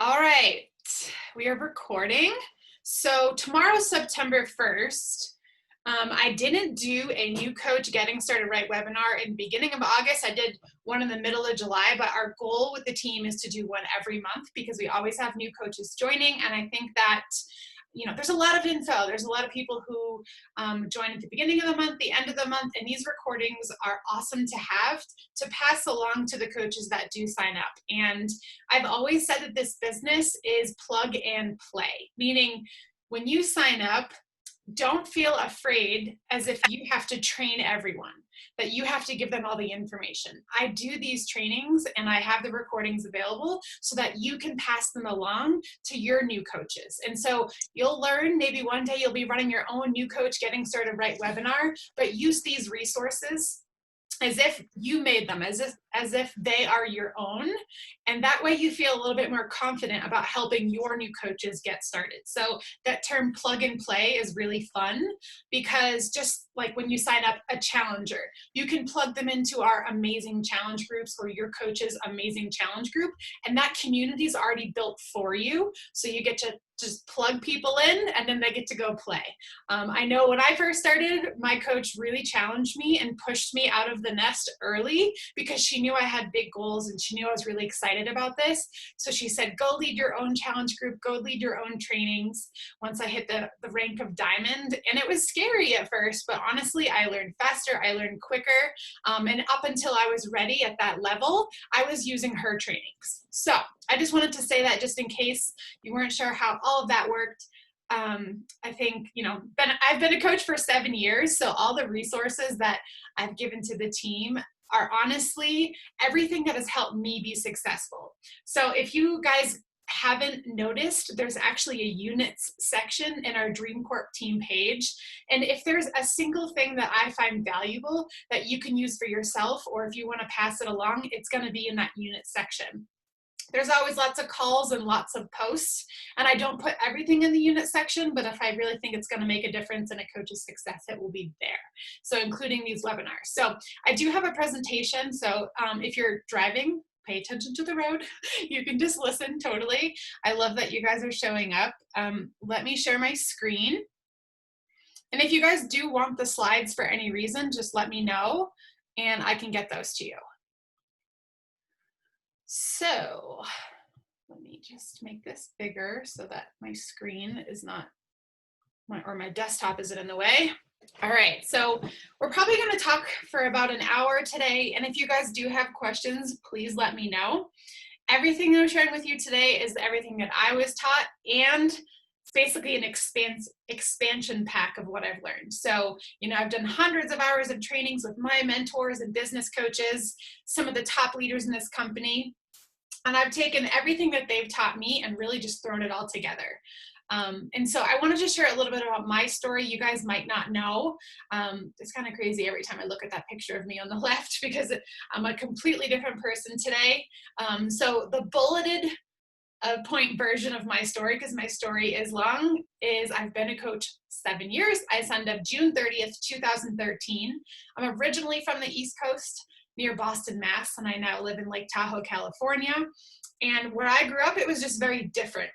All right, we are recording. So tomorrow's September 1st. I didn't do a new coach getting started right webinar in the beginning of August. I did one in the middle of July, but our goal with the team is to do one every month because we always have new coaches joining. And I think that, there's a lot of info. There's a lot of people who join at the beginning of the month, the end of the month, and these recordings are awesome to have to pass along to the coaches that do sign up. And I've always said that this business is plug and play, meaning when you sign up, don't feel afraid as if you have to train everyone, that you have to give them all the information. I do these trainings and I have the recordings available so that you can pass them along to your new coaches. And so you'll learn, maybe one day you'll be running your own new coach getting started right webinar, but use these resources as if you made them, as if they are your own. And that way you feel a little bit more confident about helping your new coaches get started. So that term plug and play is really fun because just like when you sign up a challenger, you can plug them into our amazing challenge groups or your coach's amazing challenge group. And that community is already built for you. So you get to just plug people in and then they get to go play. I know when I first started, my coach really challenged me and pushed me out of the nest early because she knew I had big goals and she knew I was really excited about this. So she said, go lead your own challenge group, go lead your own trainings once I hit the rank of diamond. And it was scary at first, but honestly, I learned faster, I learned quicker. And up until I was ready at that level, I was using her trainings. So I just wanted to say that just in case you weren't sure how all of that worked. I think, I've been a coach for 7 years, so all the resources that I've given to the team are honestly everything that has helped me be successful. So if you guys haven't noticed, there's actually a units section in our Dream Corp team page. And if there's a single thing that I find valuable that you can use for yourself, or if you want to pass it along, it's going to be in that unit section. There's always lots of calls and lots of posts, and I don't put everything in the unit section, but if I really think it's going to make a difference in a coach's success, it will be there. So including these webinars. So I do have a presentation. So if you're driving, pay attention to the road. You can just listen totally. I love that you guys are showing up. Let me share my screen. And if you guys do want the slides for any reason, just let me know and I can get those to you. So let me just make this bigger so that my screen is not, my desktop isn't in the way. All right, so we're probably going to talk for about an hour today. And if you guys do have questions, please let me know. Everything that I'm sharing with you today is everything that I was taught, and it's basically an expansion pack of what I've learned. So, I've done hundreds of hours of trainings with my mentors and business coaches, some of the top leaders in this company. And I've taken everything that they've taught me and really just thrown it all together. And so I want to just share a little bit about my story. You guys might not know. It's kind of crazy every time I look at that picture of me on the left because I'm a completely different person today. So the bulleted point version of my story, because my story is long, is I've been a coach 7 years. I signed up June 30th, 2013. I'm originally from the East Coast near Boston, Mass, and I now live in Lake Tahoe, California. And where I grew up, it was just very different.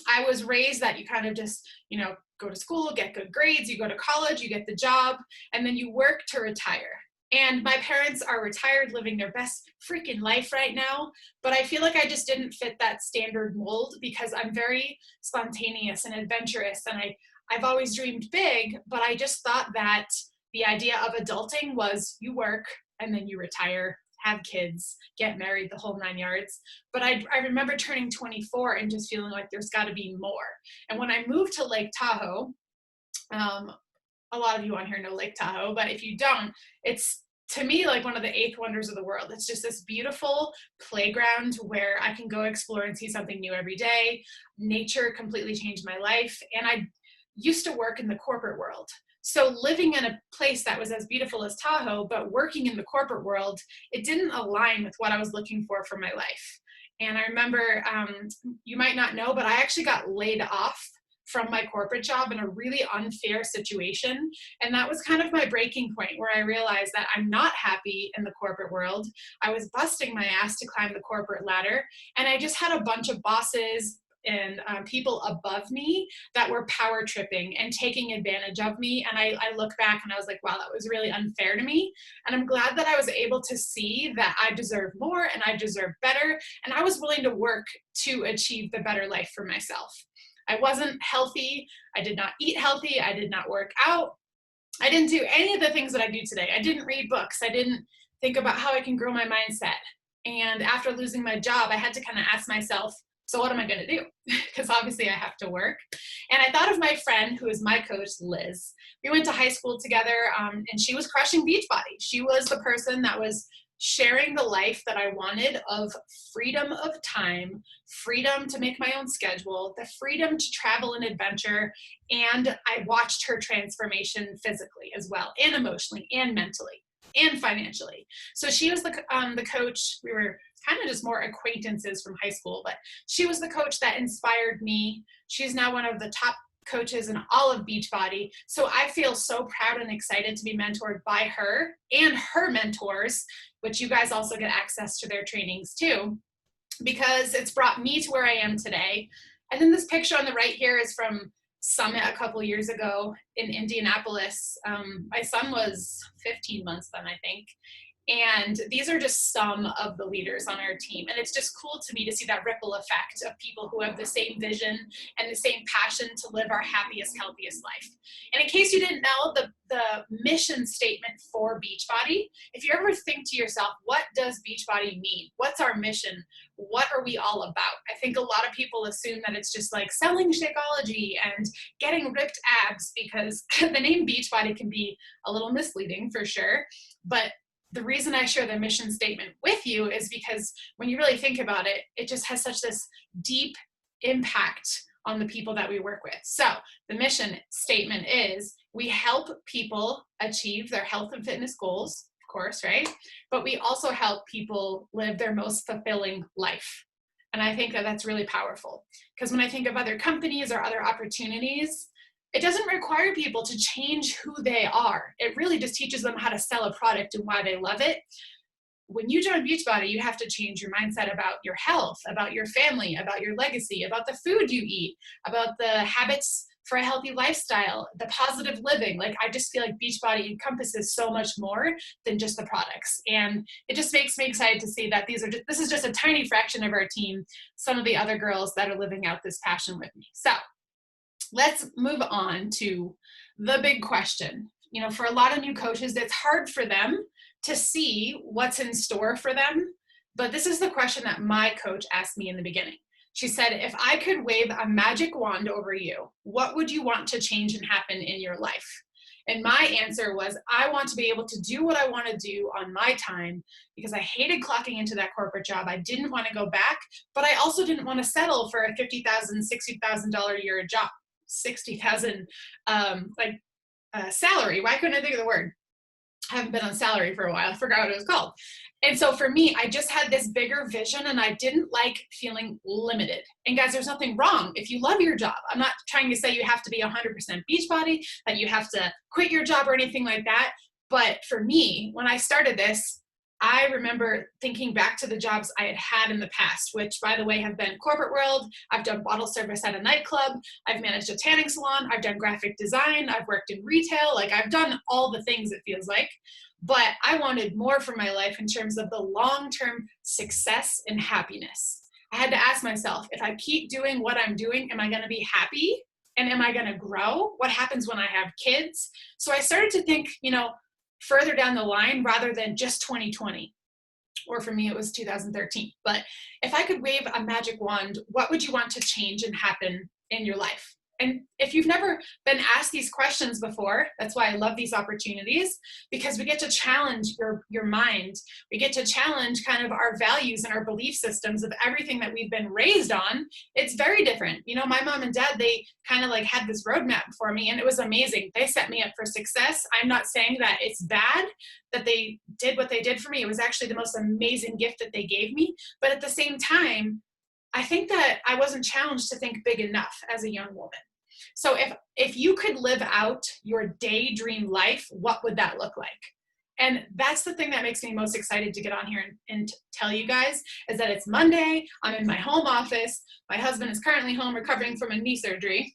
I was raised that you kind of just, go to school, get good grades, you go to college, you get the job, and then you work to retire. And my parents are retired, living their best freaking life right now. But I feel like I just didn't fit that standard mold because I'm very spontaneous and adventurous. And I've always dreamed big, but I just thought that the idea of adulting was you work and then you retire, have kids, get married, the whole 9 yards. But I remember turning 24 and just feeling like there's got to be more. And when I moved to Lake Tahoe, a lot of you on here know Lake Tahoe, but if you don't, it's to me like one of the 8th wonders of the world. It's just this beautiful playground where I can go explore and see something new every day. Nature completely changed my life. And I used to work in the corporate world. So living in a place that was as beautiful as Tahoe, but working in the corporate world, it didn't align with what I was looking for my life. And I remember, you might not know, but I actually got laid off from my corporate job in a really unfair situation. And that was kind of my breaking point, where I realized that I'm not happy in the corporate world. I was busting my ass to climb the corporate ladder. And I just had a bunch of bosses and people above me that were power tripping and taking advantage of me. And I look back and I was like, wow, that was really unfair to me. And I'm glad that I was able to see that I deserve more and I deserve better. And I was willing to work to achieve the better life for myself. I wasn't healthy. I did not eat healthy. I did not work out. I didn't do any of the things that I do today. I didn't read books. I didn't think about how I can grow my mindset. And after losing my job, I had to kind of ask myself, so what am I going to do? Because obviously I have to work. And I thought of my friend who is my coach, Liz. We went to high school together, and she was crushing Beachbody. She was the person that was sharing the life that I wanted, of freedom of time, freedom to make my own schedule, the freedom to travel and adventure. And I watched her transformation physically as well, and emotionally, and mentally, and financially. So she was the coach. We were kind of just more acquaintances from high school, but she was the coach that inspired me. She's now one of the top coaches in all of Beachbody. So I feel so proud and excited to be mentored by her and her mentors, which you guys also get access to their trainings too, because it's brought me to where I am today. And then this picture on the right here is from Summit a couple years ago in Indianapolis. My son was 15 months then, I think. And these are just some of the leaders on our team. And it's just cool to me to see that ripple effect of people who have the same vision and the same passion to live our happiest, healthiest life. And in case you didn't know, the mission statement for Beachbody, if you ever think to yourself, what does Beachbody mean? What's our mission? What are we all about? I think a lot of people assume that it's just like selling Shakeology and getting ripped abs, because the name Beachbody can be a little misleading for sure. But the reason I share the mission statement with you is because when you really think about it, it just has such this deep impact on the people that we work with. So the mission statement is, we help people achieve their health and fitness goals, of course, right? But we also help people live their most fulfilling life. And I think that that's really powerful, because when I think of other companies or other opportunities, it doesn't require people to change who they are. It really just teaches them how to sell a product and why they love it. When you join Beachbody, you have to change your mindset about your health, about your family, about your legacy, about the food you eat, about the habits for a healthy lifestyle, the positive living. Like, I just feel like Beachbody encompasses so much more than just the products. And it just makes me excited to see that this is just a tiny fraction of our team, some of the other girls that are living out this passion with me. So let's move on to the big question. You know, for a lot of new coaches, it's hard for them to see what's in store for them. But this is the question that my coach asked me in the beginning. She said, if I could wave a magic wand over you, what would you want to change and happen in your life? And my answer was, I want to be able to do what I want to do on my time, because I hated clocking into that corporate job. I didn't want to go back, but I also didn't want to settle for a $50,000, $60,000 a year job. 60,000 salary. Why couldn't I think of the word? I haven't been on salary for a while. I forgot what it was called. And so for me, I just had this bigger vision, and I didn't like feeling limited. And guys, there's nothing wrong if you love your job. I'm not trying to say you have to be 100% Beachbody, that you have to quit your job or anything like that. But for me, when I started this, I remember thinking back to the jobs I had had in the past, which, by the way, have been corporate world. I've done bottle service at a nightclub. I've managed a tanning salon. I've done graphic design. I've worked in retail. Like, I've done all the things, it feels like. But I wanted more for my life in terms of the long-term success and happiness. I had to ask myself, if I keep doing what I'm doing, am I going to be happy? And am I going to grow? What happens when I have kids? So I started to think, further down the line rather than just 2020, or for me, it was 2013. But if I could wave a magic wand, what would you want to change and happen in your life? And if you've never been asked these questions before, that's why I love these opportunities, because we get to challenge your mind. We get to challenge kind of our values and our belief systems of everything that we've been raised on. It's very different. My mom and dad, they kind of like had this roadmap for me, and it was amazing. They set me up for success. I'm not saying that it's bad that they did what they did for me. It was actually the most amazing gift that they gave me. But at the same time, I think that I wasn't challenged to think big enough as a young woman. So if you could live out your daydream life, what would that look like? And that's the thing that makes me most excited to get on here and tell you guys, is that it's Monday. I'm in my home office. My husband is currently home recovering from a knee surgery.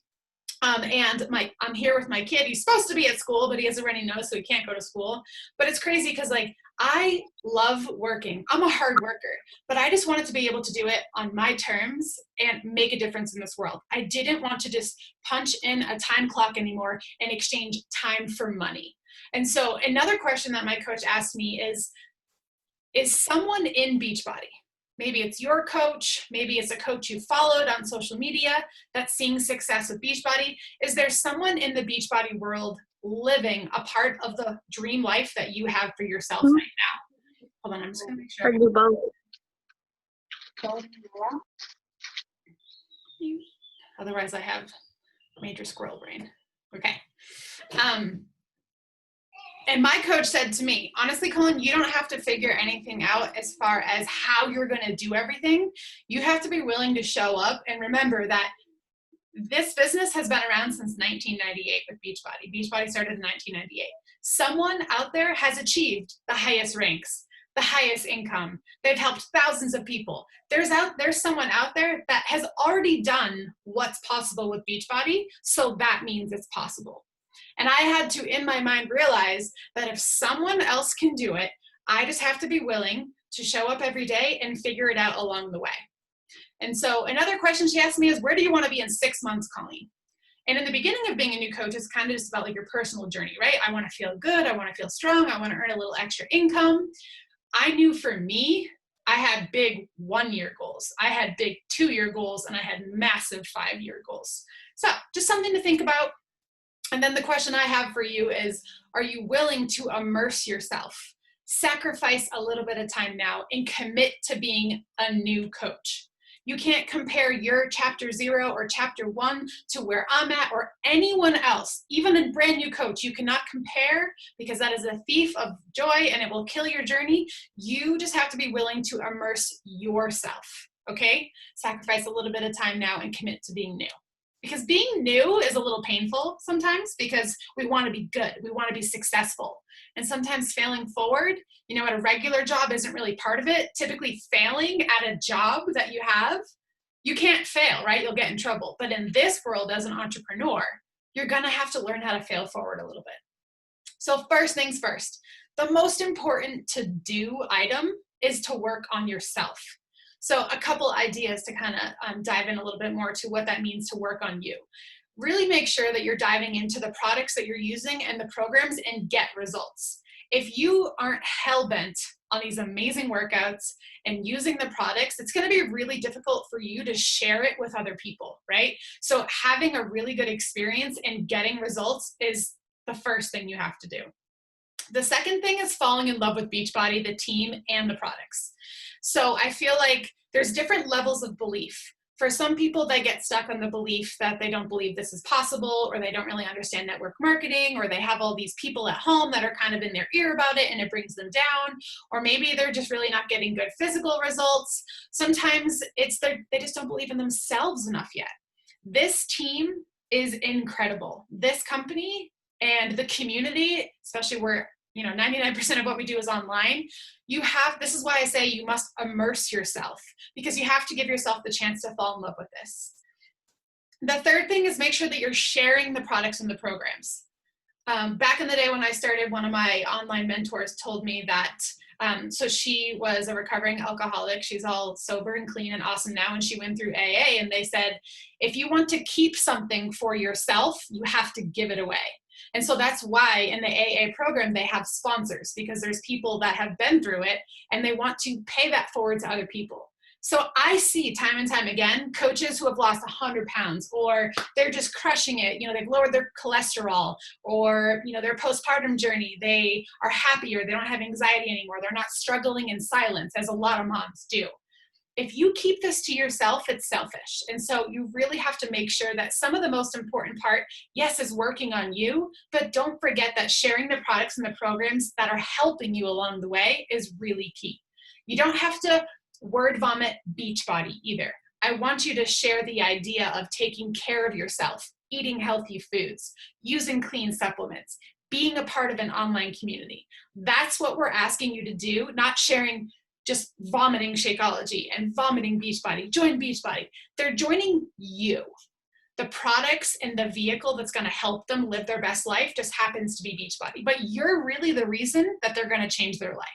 And I'm here with my kid. He's supposed to be at school, but he has a runny nose, so he can't go to school. But it's crazy because, like, I love working. I'm a hard worker, but I just wanted to be able to do it on my terms and make a difference in this world. I didn't want to just punch in a time clock anymore and exchange time for money. And so another question that my coach asked me is someone in Beachbody, maybe it's your coach, maybe it's a coach you followed on social media that's seeing success with Beachbody, is there someone in the Beachbody world living a part of the dream life that you have for yourself right now? Hold on, I'm just gonna make sure. Otherwise I have major squirrel brain. Okay. And my coach said to me, honestly, Colin, you don't have to figure anything out as far as how you're going to do everything. You have to be willing to show up and remember that this business has been around since 1998 with Beachbody. Beachbody started in 1998. Someone out there has achieved the highest ranks, the highest income. They've helped thousands of people. There's someone out there that has already done what's possible with Beachbody, so that means it's possible. And I had to, in my mind, realize that if someone else can do it, I just have to be willing to show up every day and figure it out along the way. And so another question she asked me is, where do you want to be in 6 months, Colleen? And in the beginning of being a new coach, it's kind of just about like your personal journey, right? I want to feel good. I want to feel strong. I want to earn a little extra income. I knew for me, I had big 1-year goals. I had big 2-year goals, and I had massive 5-year goals. So just something to think about. And then the question I have for you is, are you willing to immerse yourself, sacrifice a little bit of time now, and commit to being a new coach? You can't compare your chapter 0 or chapter 1 to where I'm at or anyone else. Even a brand new coach, you cannot compare, because that is a thief of joy and it will kill your journey. You just have to be willing to immerse yourself, okay? Sacrifice a little bit of time now and commit to being new. Because being new is a little painful sometimes, because we want to be good. We want to be successful. And sometimes failing forward, at a regular job isn't really part of it. Typically failing at a job that you have, you can't fail, right? You'll get in trouble. But in this world, as an entrepreneur, you're going to have to learn how to fail forward a little bit. So first things first, the most important to do item is to work on yourself. So a couple ideas to kind of dive in a little bit more to what that means to work on you. Really make sure that you're diving into the products that you're using and the programs and get results. If you aren't hell-bent on these amazing workouts and using the products, it's going to be really difficult for you to share it with other people, right? So having a really good experience and getting results is the first thing you have to do. The second thing is falling in love with Beachbody, the team, and the products. So I feel like there's different levels of belief. For some people, they get stuck on the belief that they don't believe this is possible, or they don't really understand network marketing, or they have all these people at home that are kind of in their ear about it and it brings them down, or maybe they're just really not getting good physical results. Sometimes they just don't believe in themselves enough yet. This team is incredible. This company and the community, especially where 99% of what we do is online. This is why I say you must immerse yourself, because you have to give yourself the chance to fall in love with this. The third thing is make sure that you're sharing the products and the programs. Back in the day when I started, one of my online mentors told me that, so she was a recovering alcoholic. She's all sober and clean and awesome now, and she went through AA, and they said, if you want to keep something for yourself, you have to give it away. And so that's why in the AA program, they have sponsors, because there's people that have been through it and they want to pay that forward to other people. So I see time and time again, coaches who have lost 100 pounds, or they're just crushing it. They've lowered their cholesterol, or, their postpartum journey, they are happier. They don't have anxiety anymore. They're not struggling in silence, as a lot of moms do. If you keep this to yourself, it's selfish. And so you really have to make sure that some of the most important part, yes, is working on you, but don't forget that sharing the products and the programs that are helping you along the way is really key. You don't have to word vomit Beachbody either. I want you to share the idea of taking care of yourself, eating healthy foods, using clean supplements, being a part of an online community. That's what we're asking you to do, not sharing just vomiting Shakeology and vomiting Beachbody. Join Beachbody. They're joining you. The products and the vehicle that's going to help them live their best life just happens to be Beachbody. But you're really the reason that they're going to change their life.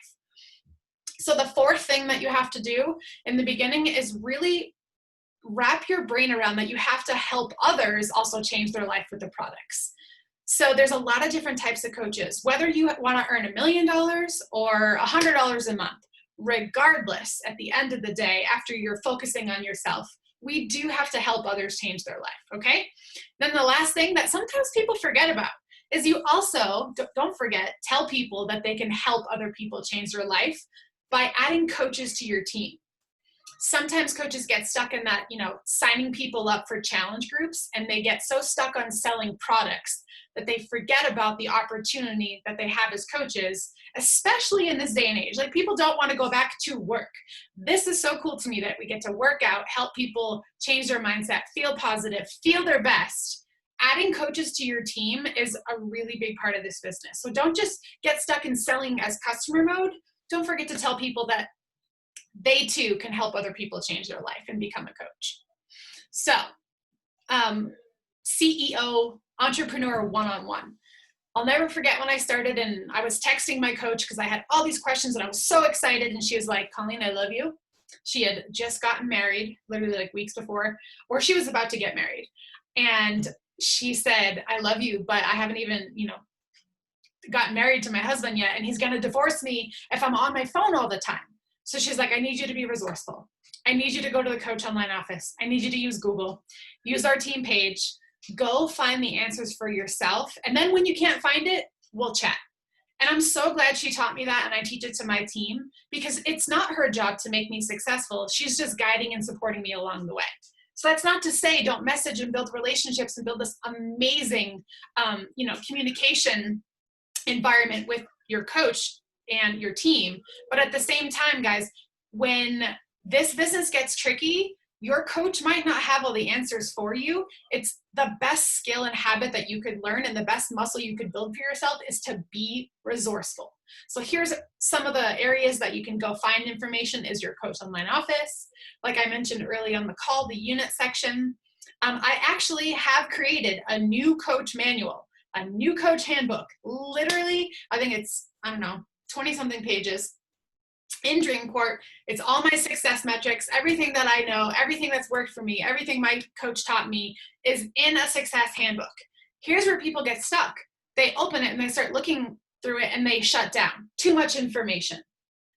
So the fourth thing that you have to do in the beginning is really wrap your brain around that you have to help others also change their life with the products. So there's a lot of different types of coaches, whether you want to earn $1 million or $100 a month, regardless, at the end of the day, after you're focusing on yourself, we do have to help others change their life, okay? Then the last thing that sometimes people forget about is you also, don't forget, tell people that they can help other people change their life by adding coaches to your team. Sometimes coaches get stuck in that, signing people up for challenge groups, and they get so stuck on selling products that they forget about the opportunity that they have as coaches, especially in this day and age. Like, people don't want to go back to work. This is so cool to me that we get to work out, help people change their mindset, feel positive, feel their best. Adding coaches to your team is a really big part of this business. So don't just get stuck in selling as customer mode. Don't forget to tell people that they too can help other people change their life and become a coach. So, CEO, entrepreneur one-on-one. I'll never forget when I started and I was texting my coach because I had all these questions and I was so excited, and she was like, "Colleen, I love you." She had just gotten married, literally like weeks before, or she was about to get married. And she said, "I love you, but I haven't even, gotten married to my husband yet, and he's going to divorce me if I'm on my phone all the time." So she's like, "I need you to be resourceful. I need you to go to the Coach Online office. I need you to use Google, use our team page, go find the answers for yourself. And then when you can't find it, we'll chat." And I'm so glad she taught me that, and I teach it to my team, because it's not her job to make me successful. She's just guiding and supporting me along the way. So that's not to say don't message and build relationships and build this amazing, communication environment with your coach and your team. But at the same time, guys, when this business gets tricky, your coach might not have all the answers for you. It's the best skill and habit that you could learn, and the best muscle you could build for yourself is to be resourceful. So here's some of the areas that you can go find information is your Coach Online office. Like I mentioned early on the call, the unit section. I actually have created a new coach manual, a new coach handbook. Literally, I think it's, 20 something pages in Dreamcourt. It's all my success metrics, everything that I know, everything that's worked for me, everything my coach taught me is in a success handbook. Here's where people get stuck. They open it and they start looking through it and they shut down. Too much information.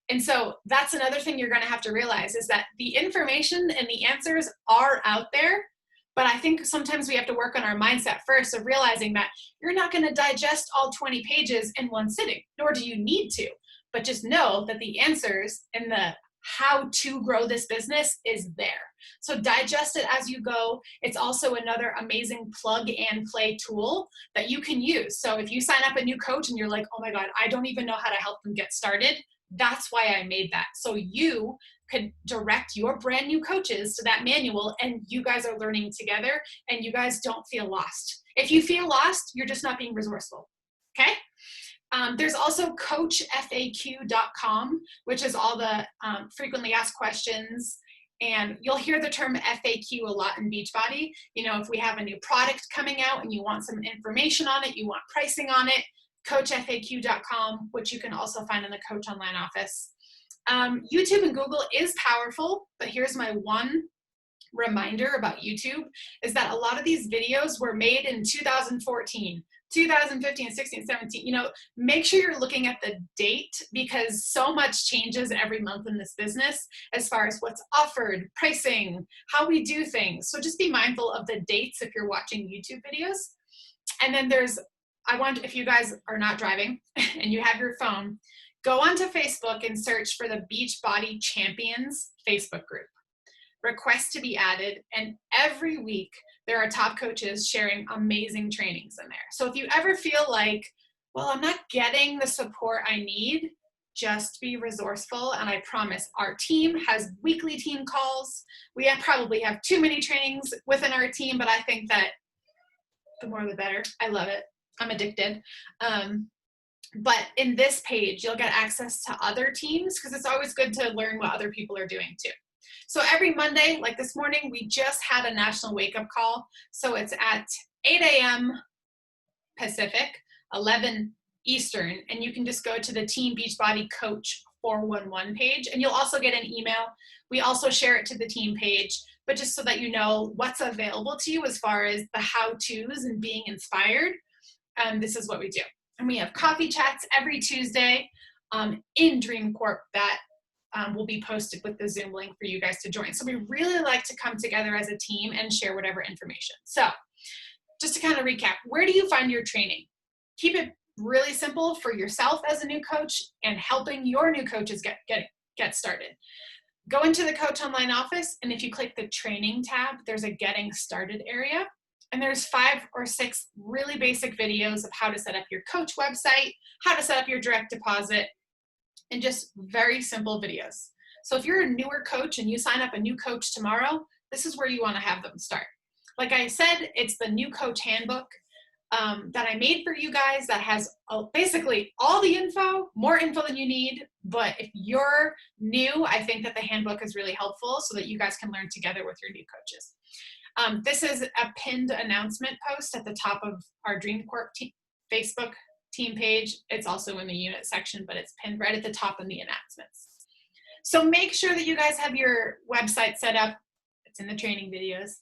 And so that's another thing you're going to have to realize is that the information and the answers are out there. But I think sometimes we have to work on our mindset first of realizing that you're not going to digest all 20 pages in one sitting, nor do you need to. But just know that the answers and the how to grow this business is there. So digest it as you go. It's also another amazing plug and play tool that you can use. So if you sign up a new coach and you're like, "Oh my God, I don't even know how to help them get started," that's why I made that. So you could direct your brand new coaches to that manual, and you guys are learning together and you guys don't feel lost. If you feel lost, you're just not being resourceful. Okay? There's also coachfaq.com, which is all the frequently asked questions. And you'll hear the term FAQ a lot in Beachbody. If we have a new product coming out and you want some information on it, you want pricing on it, coachfaq.com, which you can also find in the Coach Online office. YouTube and Google is powerful, but here's my one reminder about YouTube is that a lot of these videos were made in 2014, 2015, 16, 17. Make sure you're looking at the date, because so much changes every month in this business as far as what's offered, pricing, how we do things. So just be mindful of the dates if you're watching YouTube videos. And then if you guys are not driving and you have your phone, go onto Facebook and search for the Beachbody Champions Facebook group. Request to be added, and every week there are top coaches sharing amazing trainings in there. So if you ever feel like, "Well, I'm not getting the support I need," just be resourceful. And I promise our team has weekly team calls. We probably have too many trainings within our team, but I think that the more the better. I love it. I'm addicted. But in this page, you'll get access to other teams because it's always good to learn what other people are doing too. So every Monday, like this morning, we just had a national wake-up call. So it's at 8 a.m. Pacific, 11 Eastern, and you can just go to the Team Beachbody Coach 411 page, and you'll also get an email. We also share it to the team page, but just so that you know what's available to you as far as the how-tos and being inspired, this is what we do. And we have coffee chats every Tuesday in Dream Corp that will be posted with the Zoom link for you guys to join. So we really like to come together as a team and share whatever information. So just to kind of recap, where do you find your training? Keep it really simple for yourself as a new coach and helping your new coaches get started. Go into the Coach Online office, and if you click the training tab, there's a getting started area. And there's 5 or 6 really basic videos of how to set up your coach website, how to set up your direct deposit, and just very simple videos. So if you're a newer coach and you sign up a new coach tomorrow, this is where you want to have them start. Like I said, it's the new coach handbook that I made for you guys that has basically all the info, more info than you need. But if you're new, I think that the handbook is really helpful so that you guys can learn together with your new coaches. This is a pinned announcement post at the top of our Dream Corp Facebook team page. It's also in the unit section, but it's pinned right at the top in the announcements. So make sure that you guys have your website set up. It's in the training videos.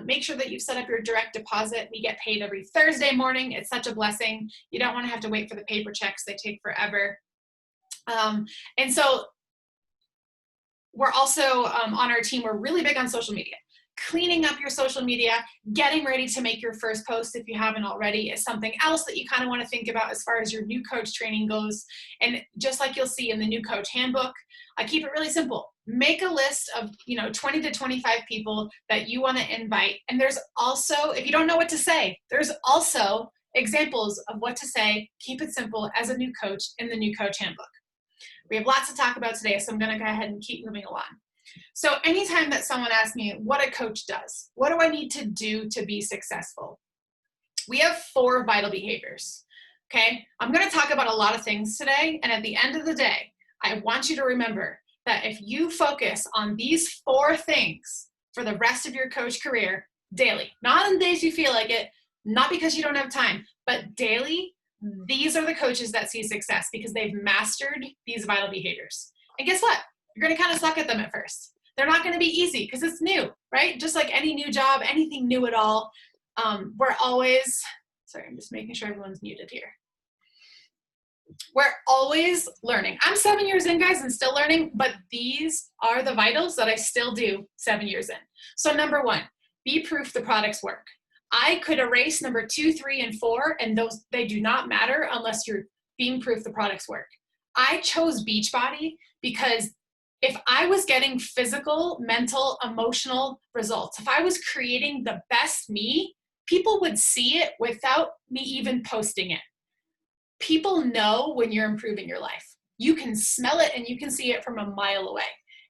Make sure that you've set up your direct deposit. We get paid every Thursday morning. It's such a blessing. You don't want to have to wait for the paper checks. They take forever. And so we're also on our team, we're really big on social media. Cleaning up your social media, getting ready to make your first post if you haven't already is something else that you kind of want to think about as far as your new coach training goes. And just like you'll see in the new coach handbook, I keep it really simple. Make a list of 20 to 25 people that you want to invite. And there's also, if you don't know what to say, there's also examples of what to say. Keep it simple as a new coach in the new coach handbook. We have lots to talk about today, so I'm going to go ahead and keep moving along. So anytime that someone asks me what a coach does, what do I need to do to be successful? We have 4 vital behaviors, okay? I'm going to talk about a lot of things today, and at the end of the day, I want you to remember that if you focus on these 4 things for the rest of your coach career daily, not on the days you feel like it, not because you don't have time, but daily, these are the coaches that see success because they've mastered these vital behaviors. And guess what? You're going to kind of suck at them at first. They're not going to be easy because it's new, right? Just like any new job, anything new at all. We're always, sorry, I'm just making sure everyone's muted here. We're always learning. I'm 7 years in, guys, and still learning, but these are the vitals that I still do 7 years in. So number 1, be proof the products work. I could erase number 2, 3, and 4, and those, they do not matter unless you're being proof the products work. I chose Beachbody because if I was getting physical, mental, emotional results, if I was creating the best me, people would see it without me even posting it. People know when you're improving your life. You can smell it and you can see it from a mile away.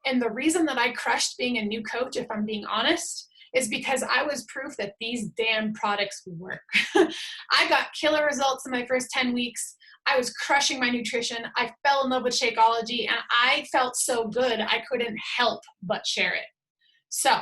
And the reason that I crushed being a new coach, if I'm being honest, is because I was proof that these damn products work. I got killer results in my first 10 weeks. I was crushing my nutrition. I fell in love with Shakeology, and I felt so good I couldn't help but share it. So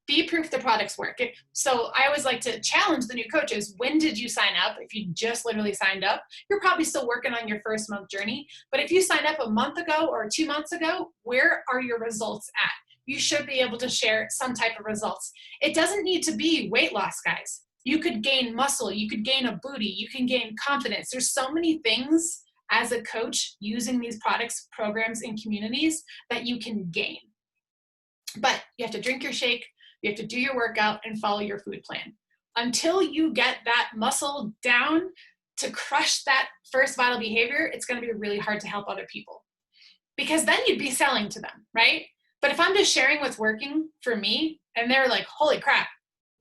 be proof the products work. So I always like to challenge the new coaches. When did you sign up? If you just literally signed up, you're probably still working on your first month journey. But if you signed up a month ago or 2 months ago, where are your results at? You should be able to share some type of results. It doesn't need to be weight loss, guys. You could gain muscle, you could gain a booty, you can gain confidence. There's so many things as a coach using these products, programs, and communities that you can gain. But you have to drink your shake, you have to do your workout, and follow your food plan. Until you get that muscle down to crush that first vital behavior, it's going to be really hard to help other people. Because then you'd be selling to them, right? But if I'm just sharing what's working for me, and they're like, holy crap,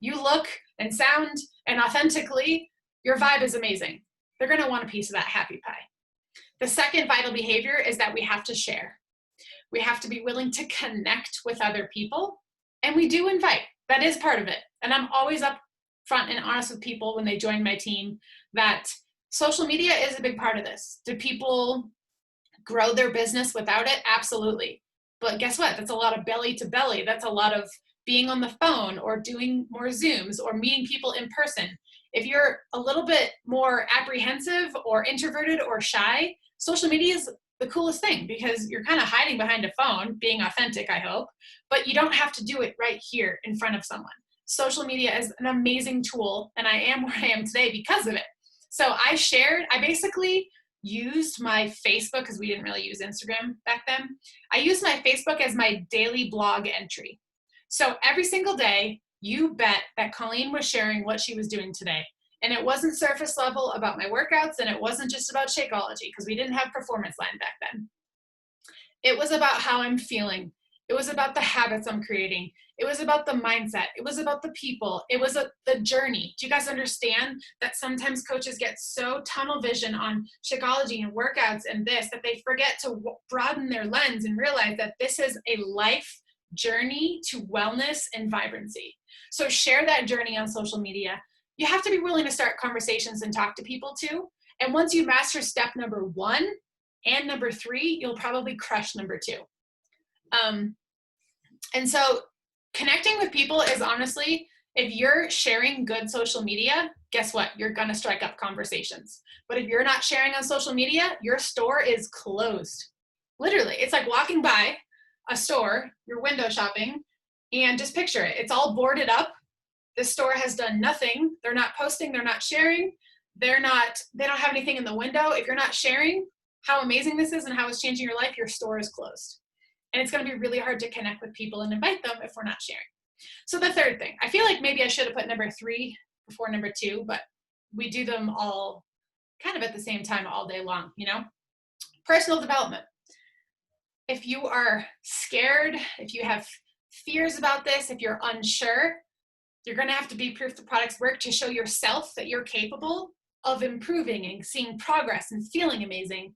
you look and sound and authentically, your vibe is amazing. They're going to want a piece of that happy pie. The second vital behavior is that we have to share. We have to be willing to connect with other people, and we do invite. That is part of it. And I'm always upfront and honest with people when they join my team that social media is a big part of this. Do people grow their business without it? Absolutely. But guess what? That's a lot of belly to belly. That's a lot of being on the phone or doing more Zooms or meeting people in person. If you're a little bit more apprehensive or introverted or shy, social media is the coolest thing because you're kind of hiding behind a phone, being authentic, I hope, but you don't have to do it right here in front of someone. Social media is an amazing tool, and I am where I am today because of it. So I basically used my Facebook, because we didn't really use Instagram back then. I used my Facebook as my daily blog entry. So every single day, you bet that Colleen was sharing what she was doing today. And it wasn't surface level about my workouts, and it wasn't just about Shakeology, because we didn't have Performance Line back then. It was about how I'm feeling. It was about the habits I'm creating. It was about the mindset. It was about the people. It was the journey. Do you guys understand that sometimes coaches get so tunnel vision on Shakeology and workouts and this, that they forget to broaden their lens and realize that this is a life journey to wellness and vibrancy. So share that journey on social media. You have to be willing to start conversations and talk to people too. And once you master step number 1 and number 3, you'll probably crush number 2. And so connecting with people is honestly, if you're sharing good social media, guess what? You're going to strike up conversations. But if you're not sharing on social media, your store is closed. Literally, it's like walking by a store, you're window shopping, and just picture it. It's all boarded up. The store has done nothing. They're not posting. They're not sharing. They don't have anything in the window. If you're not sharing how amazing this is and how it's changing your life, your store is closed. And it's going to be really hard to connect with people and invite them if we're not sharing. So the third thing, I feel like maybe I should have put number 3 before number 2, but we do them all kind of at the same time all day long, you know? Personal development. If you are scared, if you have fears about this, if you're unsure, you're going to have to be proof the products work to show yourself that you're capable of improving and seeing progress and feeling amazing.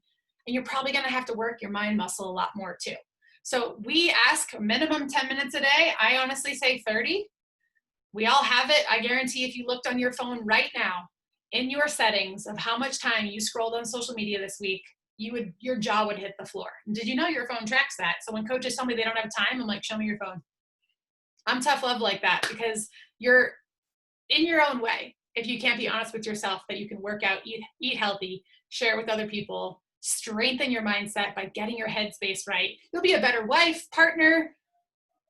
And you're probably going to have to work your mind muscle a lot more too. So we ask minimum 10 minutes a day. I honestly say 30. We all have it. I guarantee if you looked on your phone right now in your settings of how much time you scrolled on social media this week, your jaw would hit the floor. Did you know your phone tracks that? So when coaches tell me they don't have time, I'm like, show me your phone. I'm tough love like that because you're in your own way. If you can't be honest with yourself that you can work out, eat healthy, share with other people, strengthen your mindset by getting your headspace right, you'll be a better wife, partner,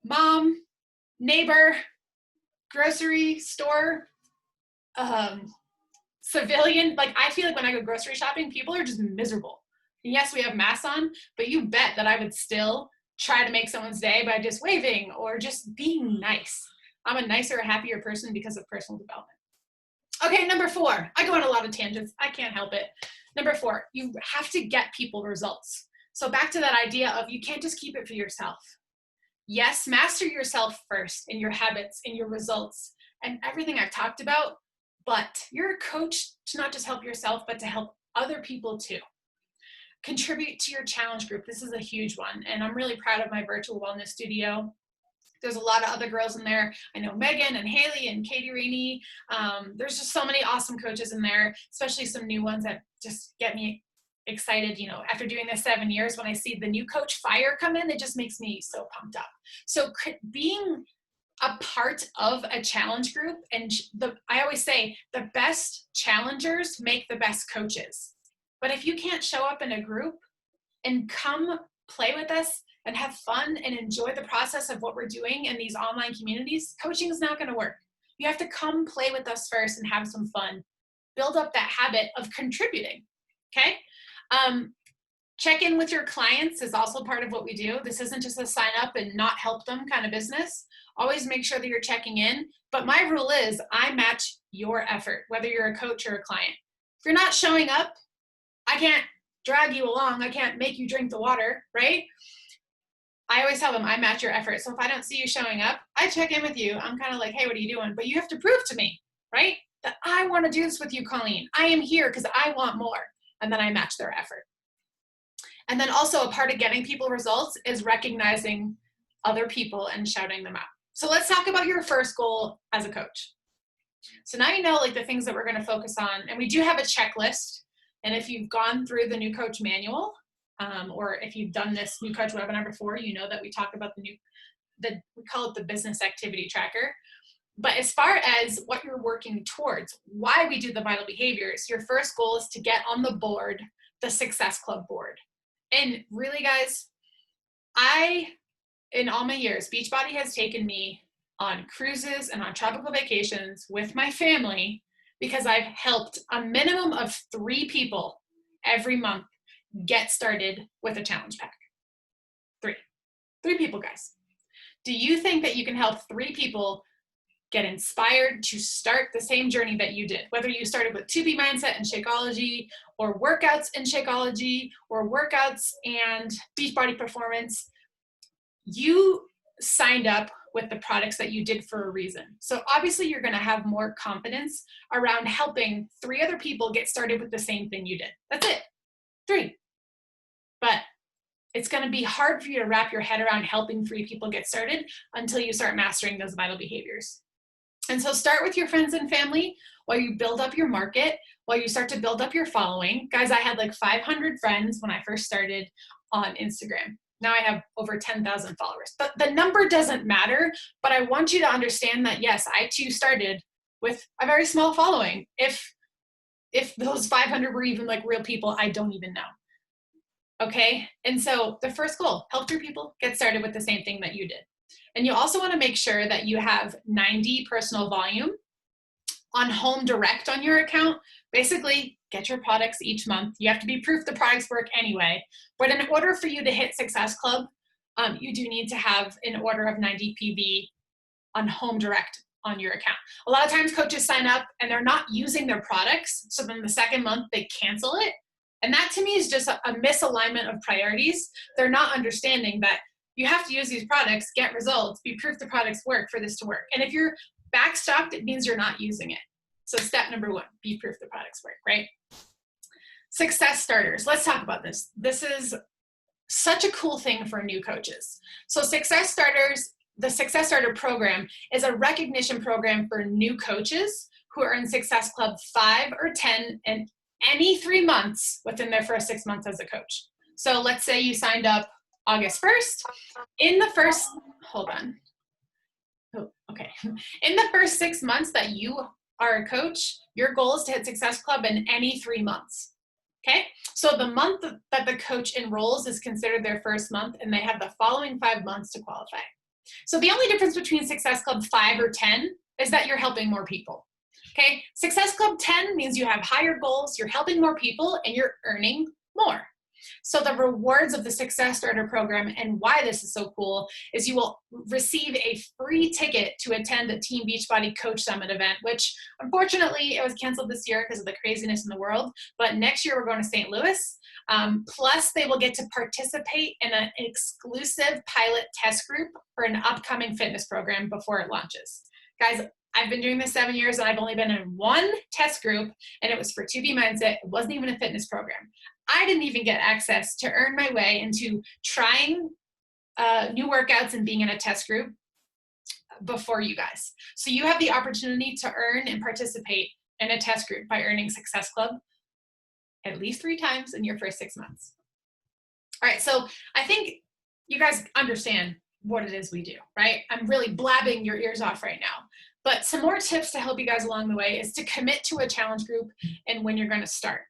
mom, neighbor, grocery store, civilian. Like I feel like when I go grocery shopping, people are just miserable. And yes, we have masks on, but you bet that I would still try to make someone's day by just waving or just being nice. I'm a nicer, happier person because of personal development. Okay, number 4. I go on a lot of tangents. I can't help it. Number 4, you have to get people results. So back to that idea of you can't just keep it for yourself. Yes, master yourself first in your habits, in your results, and everything I've talked about, but you're a coach to not just help yourself, but to help other people too. Contribute to your challenge group. This is a huge one, and I'm really proud of my virtual wellness studio. There's a lot of other girls in there. I know Megan and Haley and Katie Rainey. There's just so many awesome coaches in there, especially some new ones that just get me excited. You know, after doing this 7 years, when I see the new coach fire come in, it just makes me so pumped up. So being a part of a challenge group, and I always say the best challengers make the best coaches. But if you can't show up in a group and come play with us and have fun and enjoy the process of what we're doing in these online communities, coaching is not going to work. You have to come play with us first and have some fun. Build up that habit of contributing, okay? Check in with your clients is also part of what we do. This isn't just a sign up and not help them kind of business. Always make sure that you're checking in. But my rule is I match your effort, whether you're a coach or a client. If you're not showing up, I can't drag you along. I can't make you drink the water, right? I always tell them I match your effort. So if I don't see you showing up, I check in with you. I'm kind of like, hey, what are you doing? But you have to prove to me, right, that I want to do this with you, Colleen. I am here because I want more. And then I match their effort. And then also a part of getting people results is recognizing other people and shouting them out. So let's talk about your first goal as a coach. So now you know like the things that we're going to focus on, and we do have a checklist. And if you've gone through the new coach manual, or if you've done this new coach webinar before, you know that we talk about we call it the business activity tracker. But as far as what you're working towards, why we do the vital behaviors, your first goal is to get on the board, the Success Club board. And really, guys, in all my years, Beachbody has taken me on cruises and on tropical vacations with my family because I've helped a minimum of 3 people every month get started with a challenge pack. 3 people, guys. Do you think that you can help 3 people get inspired to start the same journey that you did? Whether you started with 2B mindset and Shakeology, or workouts and Shakeology, or workouts and Beachbody performance, you signed up with the products that you did for a reason. So obviously you're going to have more confidence around helping 3 other people get started with the same thing you did. That's it. 3. But it's going to be hard for you to wrap your head around helping 3 people get started until you start mastering those vital behaviors. And so start with your friends and family while you build up your market, while you start to build up your following. Guys, I had like 500 friends when I first started on Instagram. Now I have over 10,000 followers. The number doesn't matter, but I want you to understand that, yes, I too started with a very small following. If those 500 were even like real people, I don't even know. Okay? And so the first goal, help 3 people get started with the same thing that you did. And you also want to make sure that you have 90 personal volume on home direct on your account. Basically, get your products each month. You have to be proof the products work anyway. But in order for you to hit Success Club, you do need to have an order of 90 PV on home direct on your account. A lot of times coaches sign up and they're not using their products. So then the second month they cancel it. And that to me is just a misalignment of priorities. They're not understanding that you have to use these products, get results, be proof the products work for this to work. And if you're backstocked, it means you're not using it. So step number 1, be proof the products work, right? Success starters. Let's talk about this. This is such a cool thing for new coaches. So success starters, the Success Starter program is a recognition program for new coaches who are in Success Club 5 or 10 and any 3 months within their first 6 months as a coach. So let's say you signed up August 1st. In the first 6 months that you are a coach, your goal is to hit Success Club in any 3 months. Okay? So the month that the coach enrolls is considered their first month, and they have the following 5 months to qualify. So the only difference between Success Club 5 or 10 is that you're helping more people. Okay? Success Club 10 means you have higher goals, you're helping more people, and you're earning more. So the rewards of the Success Starter program and why this is so cool is you will receive a free ticket to attend a Team Beachbody Coach Summit event, which unfortunately it was canceled this year because of the craziness in the world. But next year we're going to St. Louis. Plus they will get to participate in an exclusive pilot test group for an upcoming fitness program before it launches. Guys, I've been doing this 7 years and I've only been in 1 test group, and it was for 2B Mindset. It wasn't even a fitness program. I didn't even get access to earn my way into trying new workouts and being in a test group before you guys. So you have the opportunity to earn and participate in a test group by earning Success Club at least 3 times in your first 6 months. All right, so I think you guys understand what it is we do, right? I'm really blabbing your ears off right now. But some more tips to help you guys along the way is to commit to a challenge group and when you're going to start.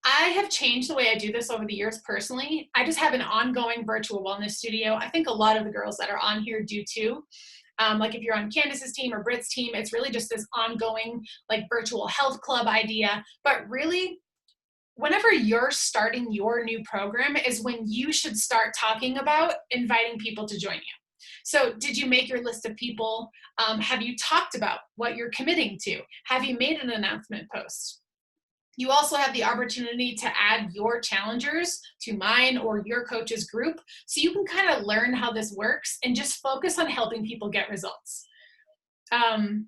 I have changed the way I do this over the years personally. I just have an ongoing virtual wellness studio. I think a lot of the girls that are on here do too. Like if you're on Candace's team or Britt's team, it's really just this ongoing like virtual health club idea. But really, whenever you're starting your new program is when you should start talking about inviting people to join you. So did you make your list of people? Have you talked about what you're committing to? Have you made an announcement post? You also have the opportunity to add your challengers to mine or your coach's group, so you can kind of learn how this works and just focus on helping people get results. Oh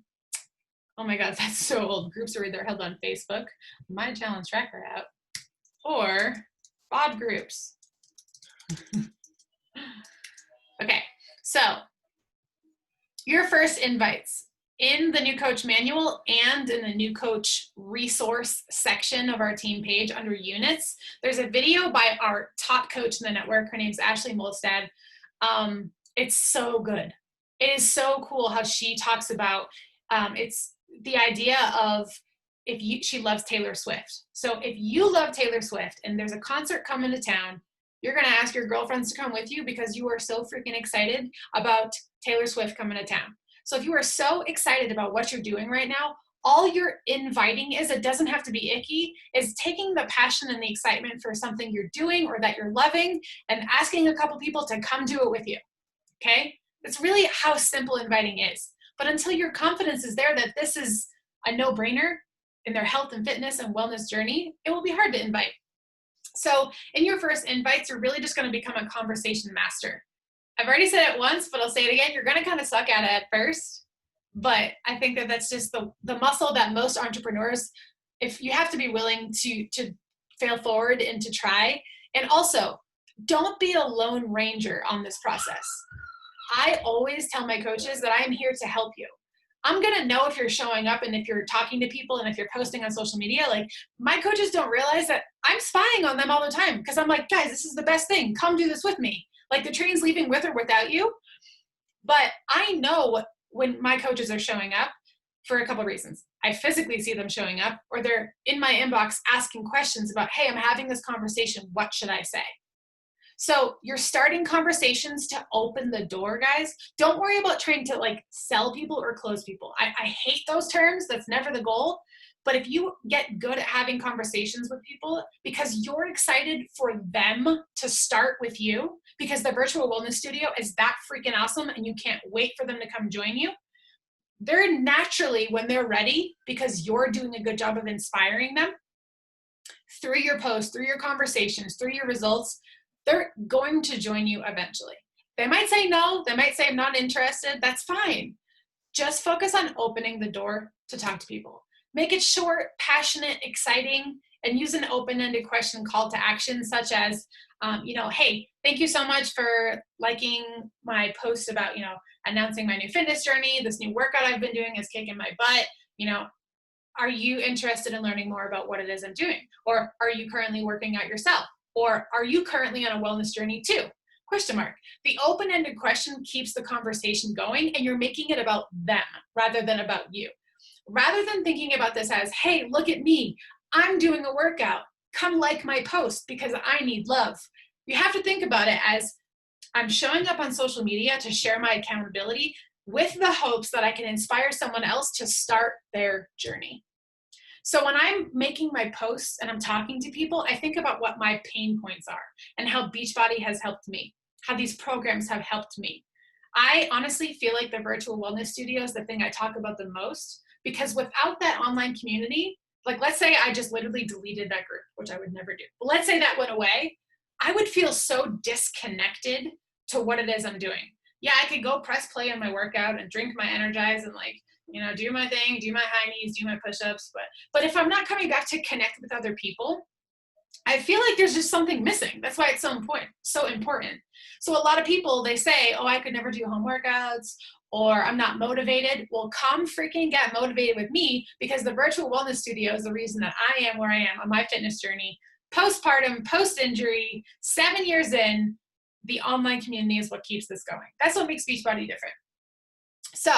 my God, that's so old. Groups are either held on Facebook, My Challenge Tracker app, or BOD groups. Okay, so your first invites in the new coach manual and in the new coach resource section of our team page under units, there's a video by our top coach in the network. Her name's Ashley Molstad. It's so good. It is so cool how she talks about, it's the idea of she loves Taylor Swift. So if you love Taylor Swift and there's a concert coming to town, you're going to ask your girlfriends to come with you because you are so freaking excited about Taylor Swift coming to town. So if you are so excited about what you're doing right now, all you're inviting is, it doesn't have to be icky, is taking the passion and the excitement for something you're doing or that you're loving and asking a couple people to come do it with you. Okay? That's really how simple inviting is. But until your confidence is there that this is a no-brainer in their health and fitness and wellness journey, it will be hard to invite. So in your first invites, you're really just going to become a conversation master. I've already said it once, but I'll say it again. You're going to kind of suck at it at first, but I think that that's just the muscle that most entrepreneurs, if you have to be willing to fail forward and to try. And also, don't be a lone ranger on this process. I always tell my coaches that I am here to help you. I'm going to know if you're showing up and if you're talking to people and if you're posting on social media. Like, my coaches don't realize that I'm spying on them all the time because I'm like, guys, this is the best thing. Come do this with me. Like, the train's leaving with or without you. But I know when my coaches are showing up for a couple of reasons. I physically see them showing up, or they're in my inbox asking questions about, hey, I'm having this conversation. What should I say? So you're starting conversations to open the door, guys. Don't worry about trying to like sell people or close people. I hate those terms. That's never the goal. But if you get good at having conversations with people because you're excited for them to start with you, because the virtual wellness studio is that freaking awesome and you can't wait for them to come join you, they're naturally, when they're ready, because you're doing a good job of inspiring them through your posts, through your conversations, through your results, they're going to join you eventually. They might say no. They might say, I'm not interested. That's fine. Just focus on opening the door to talk to people. Make it short, passionate, exciting, and use an open-ended question call to action, such as, hey, thank you so much for liking my post about, announcing my new fitness journey. This new workout I've been doing is kicking my butt. Are you interested in learning more about what it is I'm doing? Or are you currently working out yourself? Or are you currently on a wellness journey too? Question mark. The open-ended question keeps the conversation going, and you're making it about them rather than about you. Rather than thinking about this as, hey, look at me, I'm doing a workout, come like my post because I need love. You have to think about it as, I'm showing up on social media to share my accountability with the hopes that I can inspire someone else to start their journey. So when I'm making my posts and I'm talking to people, I think about what my pain points are and how Beachbody has helped me, how these programs have helped me. I honestly feel like the virtual wellness studio is the thing I talk about the most, because without that online community, like let's say I just literally deleted that group, which I would never do. But let's say that went away, I would feel so disconnected to what it is I'm doing. Yeah, I could go press play on my workout and drink my Energize and do my thing, do my high knees, do my push-ups. But if I'm not coming back to connect with other people, I feel like there's just something missing. That's why it's so important. So a lot of people, they say, oh, I could never do home workouts, or I'm not motivated. Well, come freaking get motivated with me, because the virtual wellness studio is the reason that I am where I am on my fitness journey. Postpartum, post-injury, 7 years in, the online community is what keeps this going. That's what makes Beachbody different. So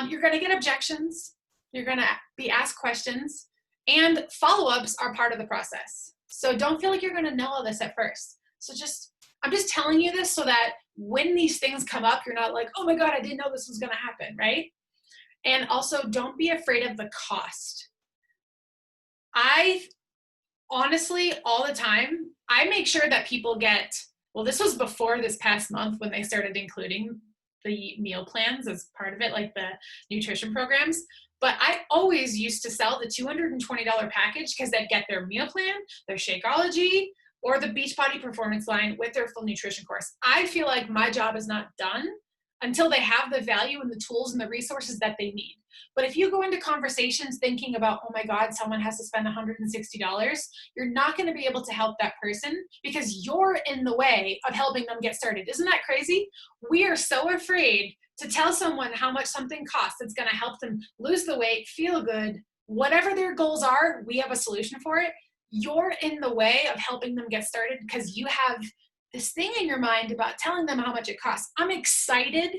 you're going to get objections. You're going to be asked questions, and follow-ups are part of the process. So don't feel like you're going to know all this at first. So I'm just telling you this so that when these things come up, you're not like, oh my God, I didn't know this was going to happen, right? And also, don't be afraid of the cost. I honestly, all the time, I make sure that people this was before this past month when they started including the meal plans as part of it, like the nutrition programs. But I always used to sell the $220 package because they'd get their meal plan, their Shakeology, or the Beachbody Performance line with their full nutrition course. I feel like my job is not done until they have the value and the tools and the resources that they need. But if you go into conversations thinking about, oh my God, someone has to spend $160, you're not going to be able to help that person because you're in the way of helping them get started. Isn't that crazy? We are so afraid to tell someone how much something costs. It's going to help them lose the weight, feel good, whatever their goals are, we have a solution for it. You're in the way of helping them get started because you have this thing in your mind about telling them how much it costs. I'm excited.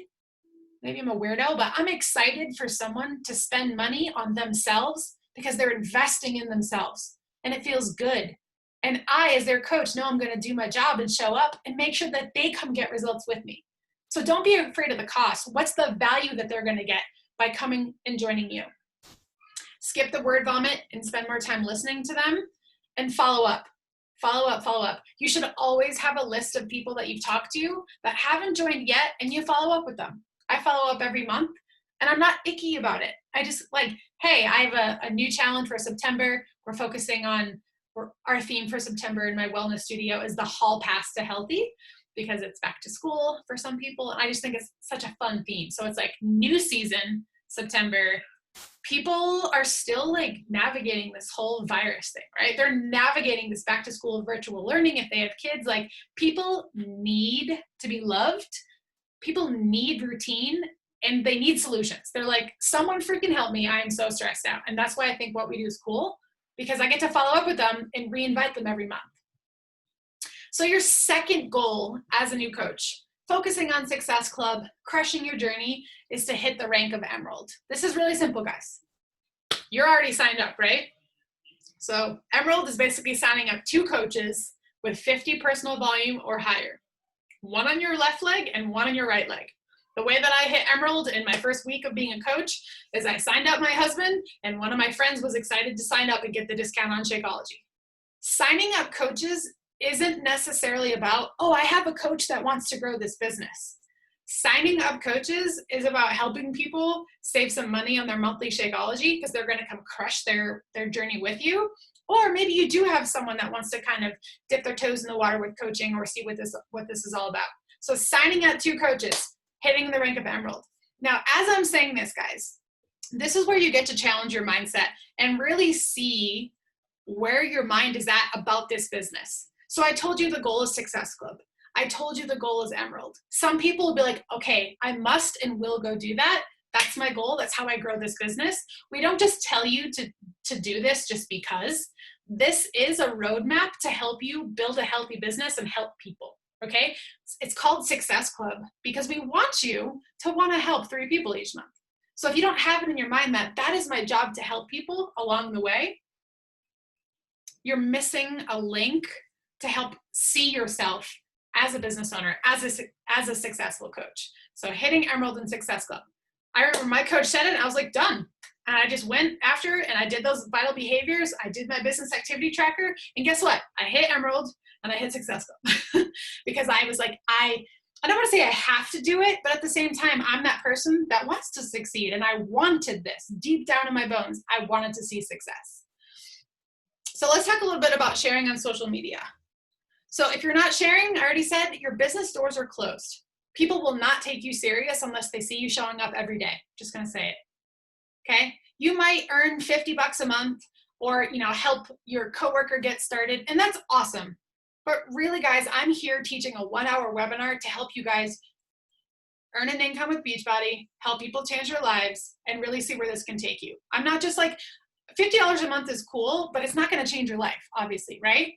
Maybe I'm a weirdo, but I'm excited for someone to spend money on themselves because they're investing in themselves and it feels good. And I, as their coach, know I'm going to do my job and show up and make sure that they come get results with me. So don't be afraid of the cost. What's the value that they're going to get by coming and joining you? Skip the word vomit and spend more time listening to them and follow up. Follow up, follow up. You should always have a list of people that you've talked to that haven't joined yet and you follow up with them. I follow up every month and I'm not icky about it. I just like, hey, I have a new challenge for September. We're focusing on, our theme for September in my wellness studio is the hall pass to healthy because it's back to school for some people. And I just think it's such a fun theme. So it's like new season, September. People are still like navigating this whole virus thing, right? They're navigating this back to school virtual learning. If they have kids, like people need to be loved. People need routine and they need solutions. They're like, someone freaking help me. I am so stressed out. And that's why I think what we do is cool because I get to follow up with them and reinvite them every month. So your second goal as a new coach, focusing on Success Club, crushing your journey, is to hit the rank of Emerald. This is really simple, guys. You're already signed up, right? So Emerald is basically signing up 2 coaches with 50 personal volume or higher. 1 on your left leg and 1 on your right leg. The way that I hit Emerald in my first week of being a coach is I signed up my husband and one of my friends was excited to sign up and get the discount on Shakeology. Signing up coaches isn't necessarily about, oh, I have a coach that wants to grow this business. Signing up coaches is about helping people save some money on their monthly Shakeology because they're going to come crush their journey with you. Or maybe you do have someone that wants to kind of dip their toes in the water with coaching or see what this is all about. So signing up 2 coaches, hitting the rank of Emerald. Now, as I'm saying this, guys, this is where you get to challenge your mindset and really see where your mind is at about this business. So I told you the goal is Success Club. I told you the goal is Emerald. Some people will be like, okay, I must and will go do that. That's my goal. That's how I grow this business. We don't just tell you to do this just because. This is a roadmap to help you build a healthy business and help people, okay? It's called Success Club because we want you to want to help 3 people each month. So if you don't have it in your mind that is my job to help people along the way, you're missing a link to help see yourself as a business owner, as a successful coach. So hitting Emerald and Success Club. I remember my coach said it and I was like, done. And I just went after and I did those vital behaviors. I did my business activity tracker. And guess what? I hit Emerald and I hit Success Club because I was like, I don't want to say I have to do it, but at the same time, I'm that person that wants to succeed. And I wanted this deep down in my bones. I wanted to see success. So let's talk a little bit about sharing on social media. So if you're not sharing, I already said your business doors are closed. People will not take you serious unless they see you showing up every day. Just going to say it. Okay. You might earn $50 a month or, help your coworker get started. And that's awesome. But really, guys, I'm here teaching a 1-hour webinar to help you guys earn an income with Beachbody, help people change their lives, and really see where this can take you. I'm not just like, $50 a month is cool, but it's not going to change your life, obviously, right?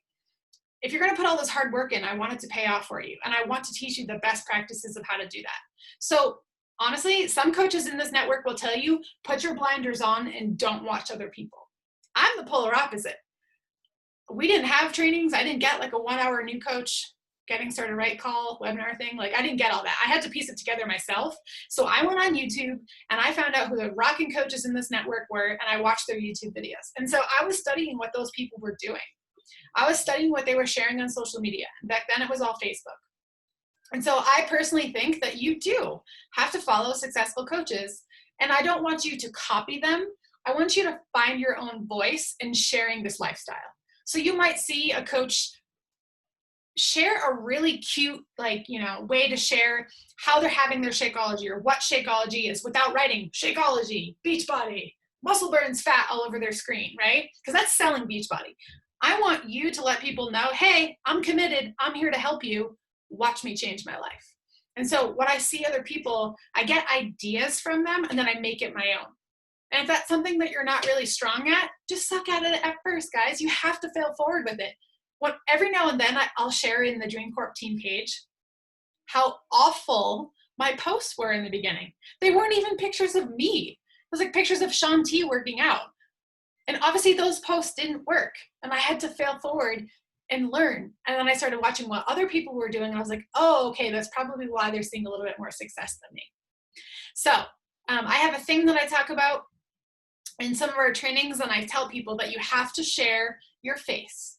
If you're going to put all this hard work in, I want it to pay off for you. And I want to teach you the best practices of how to do that. So honestly, some coaches in this network will tell you, put your blinders on and don't watch other people. I'm the polar opposite. We didn't have trainings. I didn't get like a 1-hour new coach getting started right call webinar thing. Like I didn't get all that. I had to piece it together myself. So I went on YouTube and I found out who the rocking coaches in this network were and I watched their YouTube videos. And so I was studying what those people were doing. I was studying what they were sharing on social media. Back then it was all Facebook. And so I personally think that you do have to follow successful coaches. And I don't want you to copy them. I want you to find your own voice in sharing this lifestyle. So you might see a coach share a really cute, like, way to share how they're having their Shakeology or what Shakeology is without writing Shakeology, Beachbody, muscle burns fat all over their screen, right? Because that's selling Beachbody. I want you to let people know, hey, I'm committed. I'm here to help you. Watch me change my life. And so what I see other people, I get ideas from them and then I make it my own. And if that's something that you're not really strong at, just suck at it at first, guys. You have to fail forward with it. Every now and then I'll share in the Dream Corp team page how awful my posts were in the beginning. They weren't even pictures of me. It was like pictures of Shaun T working out. And obviously those posts didn't work. And I had to fail forward and learn. And then I started watching what other people were doing. And I was like, oh, okay, that's probably why they're seeing a little bit more success than me. So I have a thing that I talk about in some of our trainings, and I tell people that you have to share your face.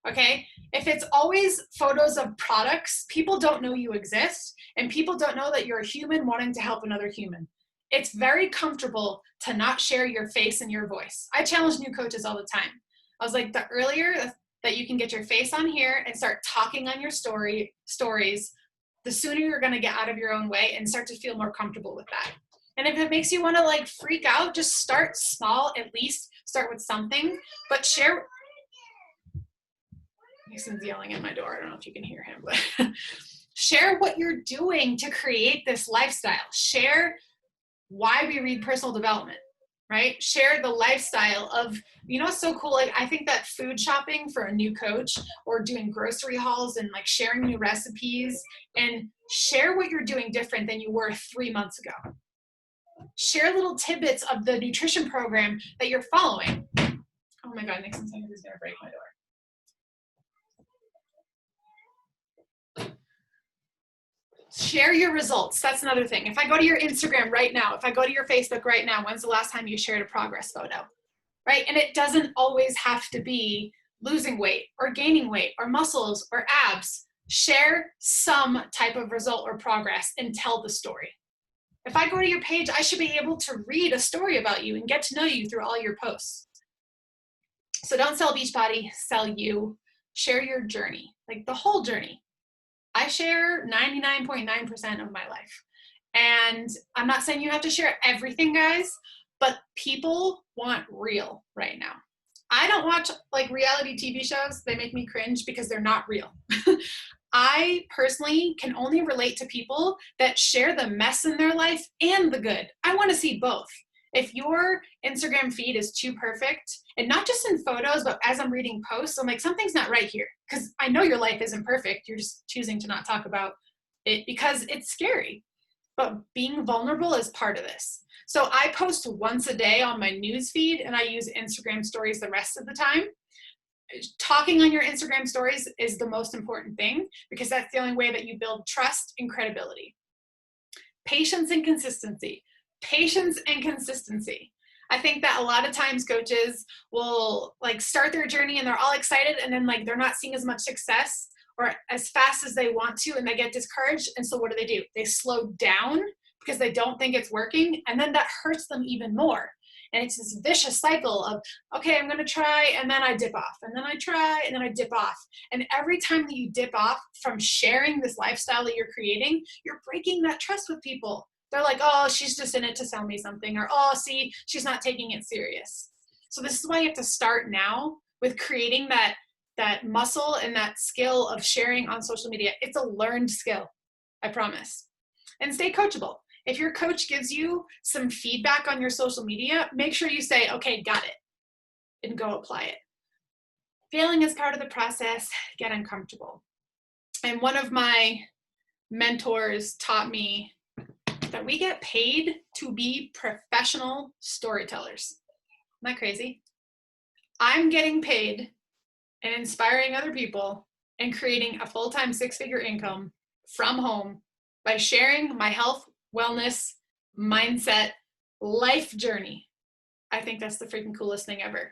Okay? If it's always photos of products, people don't know you exist, and people don't know that you're a human wanting to help another human. It's very comfortable to not share your face and your voice. I challenge new coaches all the time. I was like, the earlier that you can get your face on here and start talking on your stories, the sooner you're going to get out of your own way and start to feel more comfortable with that. And if it makes you want to like freak out, just start small, at least start with something, but share. Mason's yelling at my door. I don't know if you can hear him, but share what you're doing to create this lifestyle. Share why we read personal development, right? Share the lifestyle of, what's so cool? Like, I think that food shopping for a new coach or doing grocery hauls and like sharing new recipes and share what you're doing different than you were 3 months ago. Share little tidbits of the nutrition program that you're following. Oh my God, Nixon's saying he's gonna break my door. Share your results. That's another thing. If I go to your Instagram right now, if I go to your Facebook right now, when's the last time you shared a progress photo? Right? And it doesn't always have to be losing weight or gaining weight or muscles or abs. Share some type of result or progress and tell the story. If I go to your page, I should be able to read a story about you and get to know you through all your posts. So don't sell Beachbody, sell you. Share your journey, like the whole journey. I share 99.9% of my life. And I'm not saying you have to share everything, guys, but people want real right now. I don't watch like reality TV shows. They make me cringe because they're not real. I personally can only relate to people that share the mess in their life and the good. I want to see both. If your Instagram feed is too perfect, and not just in photos, but as I'm reading posts, I'm like, something's not right here. Because I know your life isn't perfect. You're just choosing to not talk about it because it's scary. But being vulnerable is part of this. So I post once a day on my news feed, and I use Instagram stories the rest of the time. Talking on your Instagram stories is the most important thing because that's the only way that you build trust and credibility. Patience and consistency. Patience and consistency. I think that a lot of times coaches will like start their journey and they're all excited and then like they're not seeing as much success or as fast as they want to and they get discouraged. And so what do? They slow down because they don't think it's working, and then that hurts them even more. And it's this vicious cycle of, okay, I'm going to try, and then I dip off, and then I try, and then I dip off. And every time that you dip off from sharing this lifestyle that you're creating, you're breaking that trust with people. They're like, oh, she's just in it to sell me something, or, oh, see, she's not taking it serious. So this is why you have to start now with creating that muscle and that skill of sharing on social media. It's a learned skill, I promise. And stay coachable. If your coach gives you some feedback on your social media, make sure you say, okay, got it, and go apply it. Failing is part of the process. Get uncomfortable. And one of my mentors taught me that we get paid to be professional storytellers. Isn't that crazy? I'm getting paid and inspiring other people and creating a full-time 6-figure income from home by sharing my health, wellness, mindset, life journey. I think that's the freaking coolest thing ever.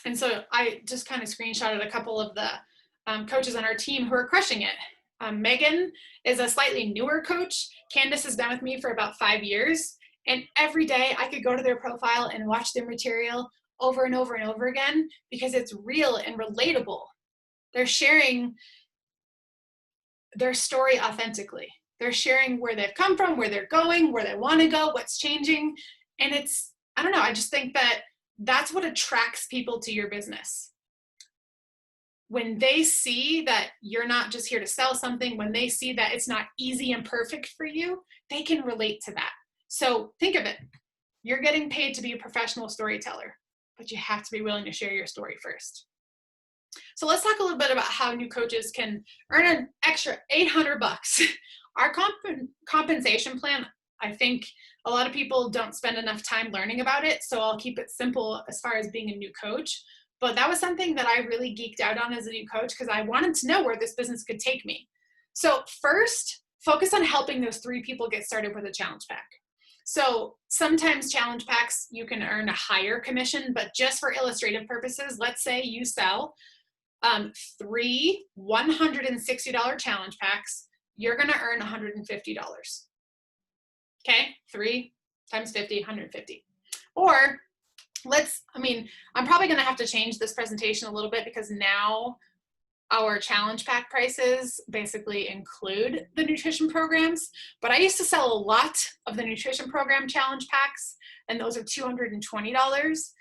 And so I just kind of screenshotted a couple of the coaches on our team who are crushing it. Megan is a slightly newer coach. Candace has been with me for about 5 years. And every day I could go to their profile and watch their material over and over and over again because it's real and relatable. They're sharing their story authentically. They're sharing where they've come from, where they're going, where they want to go, what's changing. And it's, I don't know, I just think that that's what attracts people to your business. When they see that you're not just here to sell something, when they see that it's not easy and perfect for you, they can relate to that. So think of it. You're getting paid to be a professional storyteller, but you have to be willing to share your story first. So let's talk a little bit about how new coaches can earn an extra $800. Our compensation plan, I think a lot of people don't spend enough time learning about it, so I'll keep it simple as far as being a new coach. But that was something that I really geeked out on as a new coach because I wanted to know where this business could take me. So first, focus on helping those 3 people get started with a challenge pack. So sometimes challenge packs, you can earn a higher commission, but just for illustrative purposes, let's say you sell 3 $160 challenge packs, you're going to earn $150. Okay, 3 times 50, 150. Or I'm probably going to have to change this presentation a little bit because now our challenge pack prices basically include the nutrition programs, but I used to sell a lot of the nutrition program challenge packs, and those are $220.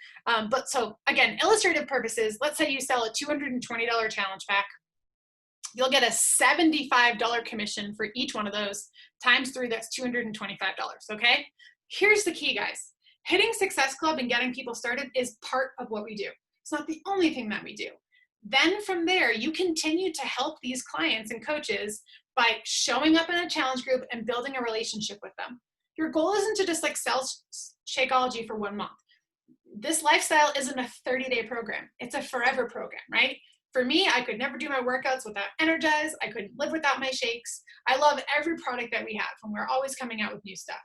But so again, illustrative purposes, let's say you sell a $220 challenge pack. You'll get a $75 commission for each one of those, times 3, that's $225, okay? Here's the key, guys. Hitting Success Club and getting people started is part of what we do. It's not the only thing that we do. Then from there, you continue to help these clients and coaches by showing up in a challenge group and building a relationship with them. Your goal isn't to just like sell Shakeology for 1 month. This lifestyle isn't a 30-day program. It's a forever program, right? For me, I could never do my workouts without Energize. I couldn't live without my shakes. I love every product that we have, and we're always coming out with new stuff.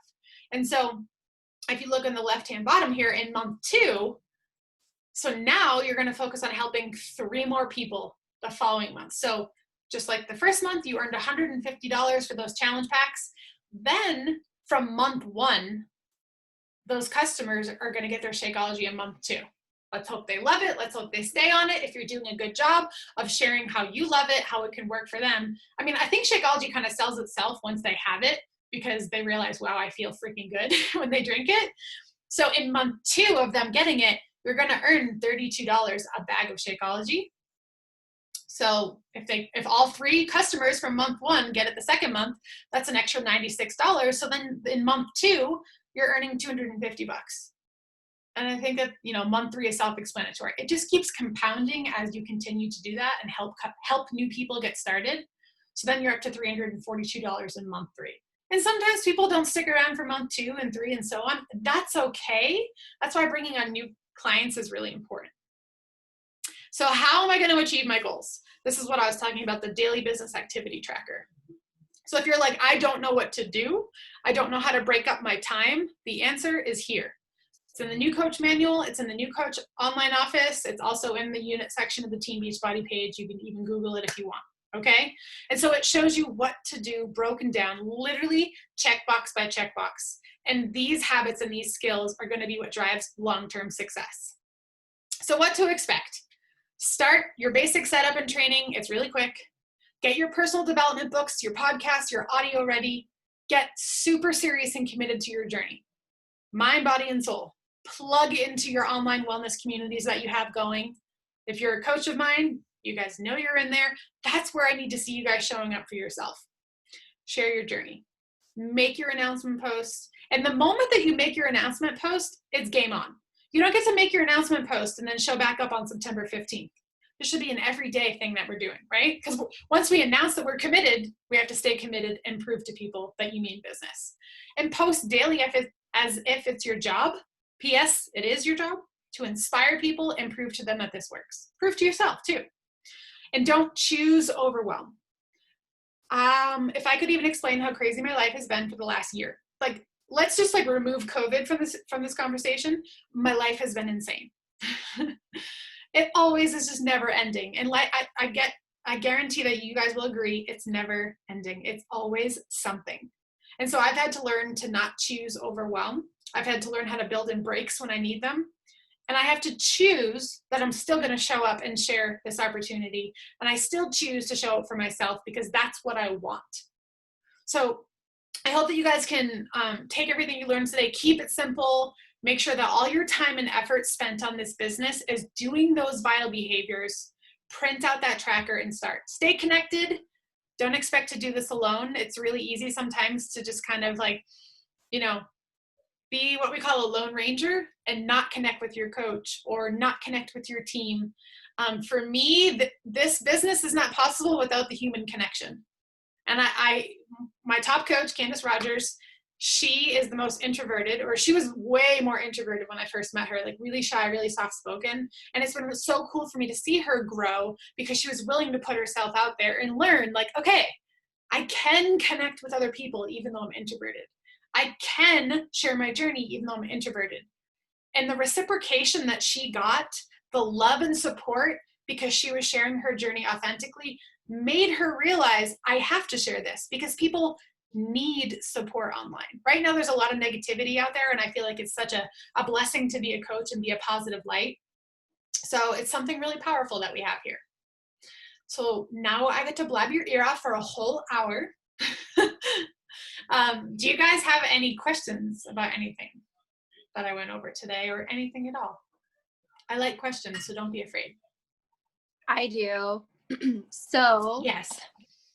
And so if you look on the left-hand bottom here in month 2, so now you're going to focus on helping 3 more people the following month. So just like the first month, you earned $150 for those challenge packs. Then from month 1, those customers are going to get their Shakeology in month 2. Let's hope they love it. Let's hope they stay on it. If you're doing a good job of sharing how you love it, how it can work for them. I mean, I think Shakeology kind of sells itself once they have it because they realize, wow, I feel freaking good when they drink it. So in month 2 of them getting it, you're going to earn $32 a bag of Shakeology. So if all 3 customers from month 1 get it the second month, that's an extra $96. So then in month 2, you're earning $250. And I think that, month 3 is self-explanatory. It just keeps compounding as you continue to do that and help new people get started. So then you're up to $342 in month 3. And sometimes people don't stick around for month 2 and 3 and so on. That's okay. That's why bringing on new clients is really important. So how am I going to achieve my goals? This is what I was talking about, the daily business activity tracker. So if you're like, I don't know what to do, I don't know how to break up my time, the answer is here. It's in the New Coach Manual. It's in the New Coach online office. It's also in the unit section of the Team Beachbody page. You can even Google it if you want, okay? And so it shows you what to do broken down, literally checkbox by checkbox. And these habits and these skills are going to be what drives long-term success. So what to expect? Start your basic setup and training. It's really quick. Get your personal development books, your podcast, your audio ready. Get super serious and committed to your journey. Mind, body, and soul. Plug into your online wellness communities that you have going. If you're a coach of mine, you guys know you're in there. That's where I need to see you guys showing up for yourself. Share your journey. Make your announcement post. And the moment that you make your announcement post, it's game on. You don't get to make your announcement post and then show back up on September 15th. This should be an everyday thing that we're doing, right? Because once we announce that we're committed, we have to stay committed and prove to people that you mean business. And post daily as if it's your job. P.S. It is your job to inspire people and prove to them that this works. Prove to yourself too. And don't choose overwhelm. If I could even explain how crazy my life has been for the last year, let's just remove COVID from this conversation. My life has been insane. It always is just never ending. And I guarantee that you guys will agree, it's never ending. It's always something. And so I've had to learn to not choose overwhelm. I've had to learn how to build in breaks when I need them. And I have to choose that I'm still going to show up and share this opportunity. And I still choose to show up for myself because that's what I want. So I hope that you guys can take everything you learned today, keep it simple, make sure that all your time and effort spent on this business is doing those vital behaviors. Print out that tracker and start. Stay connected. Don't expect to do this alone. It's really easy sometimes to just kind of like, you know, be what we call a lone ranger and not connect with your coach or not connect with your team. For me, this business is not possible without the human connection. And my top coach, Candace Rogers, she is the most introverted, or she was way more introverted when I first met her, like really shy, really soft-spoken. And it's been so cool for me to see her grow because she was willing to put herself out there and learn, like, okay, I can connect with other people even though I'm introverted. I can share my journey even though I'm introverted. And the reciprocation that she got, the love and support because she was sharing her journey authentically, made her realize I have to share this because people need support online. Right now, there's a lot of negativity out there, and I feel like it's such a blessing to be a coach and be a positive light. So it's something really powerful that we have here. So now I get to blab your ear off for a whole hour. Do you guys have any questions about anything that I went over today or anything at all? I like questions, so don't be afraid. I do. So yes,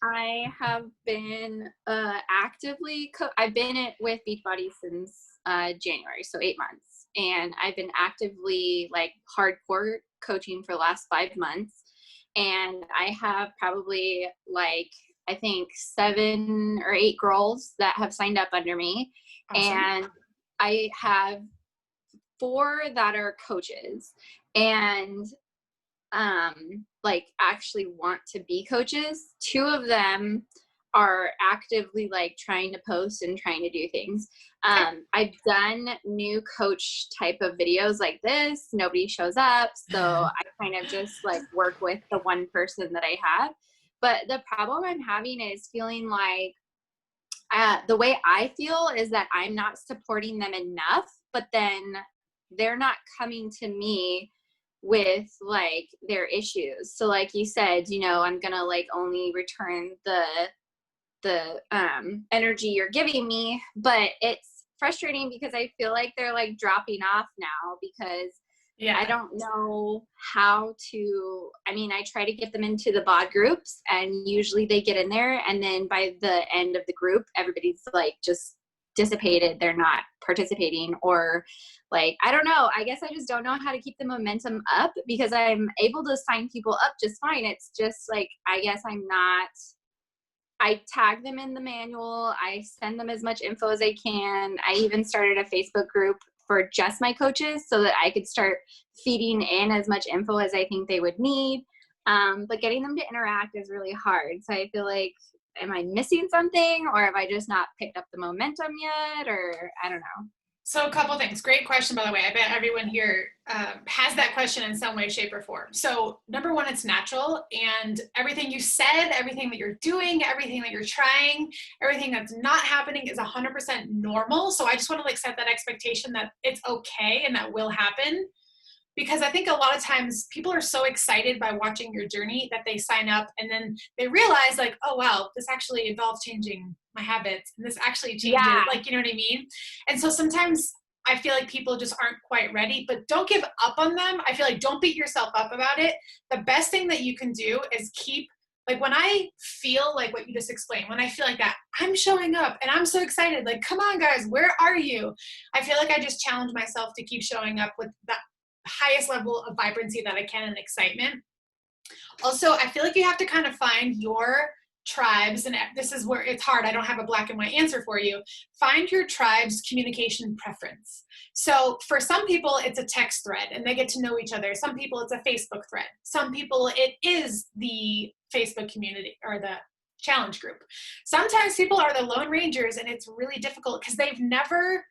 I have been actively, I've been with Beachbody since January, so 8 months. And I've been actively like hardcore coaching for the last 5 months. And I have probably like, I think 7 or 8 girls that have signed up under me. Awesome. And I have 4 that are coaches and like actually want to be coaches. 2 of them are actively like trying to post and trying to do things. I've done new coach type of videos like this. Nobody shows up. So I kind of just like work with the one person that I have. But the problem I'm having is feeling like the way I feel is that I'm not supporting them enough, but then they're not coming to me with like their issues. So like you said, you know, I'm gonna like only return the energy you're giving me, but it's frustrating because I feel like they're like dropping off now because I don't know how to, I mean, I try to get them into the bod groups and usually they get in there. And then by the end of the group, everybody's like just dissipated. They're not participating or like, I don't know. I guess I just don't know how to keep the momentum up because I'm able to sign people up just fine. It's just like, I guess I tag them in the manual. I send them as much info as I can. I even started a Facebook group for just my coaches so that I could start feeding in as much info as I think they would need. But getting them to interact is really hard. So I feel like, am I missing something or have I just not picked up the momentum yet? Or I don't know. So a couple things. Great question, by the way. I bet everyone here has that question in some way, shape, or form. So number one, it's natural. And everything you said, everything that you're doing, everything that you're trying, everything that's not happening is 100% normal. So I just want to like set that expectation that it's okay and that will happen. Because I think a lot of times people are so excited by watching your journey that they sign up and then they realize like, oh, wow, this actually involves changing my habits. And this actually changes, like, you know what I mean? And so sometimes I feel like people just aren't quite ready, but don't give up on them. I feel like don't beat yourself up about it. The best thing that you can do is keep, like when I feel like what you just explained, when I feel like that, I'm showing up and I'm so excited. Like, come on, guys, where are you? I feel like I just challenge myself to keep showing up with that highest level of vibrancy that I can and excitement. Also, I feel like you have to kind of find your tribes, and this is where it's hard. I don't have a black and white answer for you. Find your tribe's communication preference. So for some people, it's a text thread and they get to know each other. Some people, it's a Facebook thread. Some people, it is the Facebook community or the challenge group. Sometimes people are the lone rangers and it's really difficult because they've never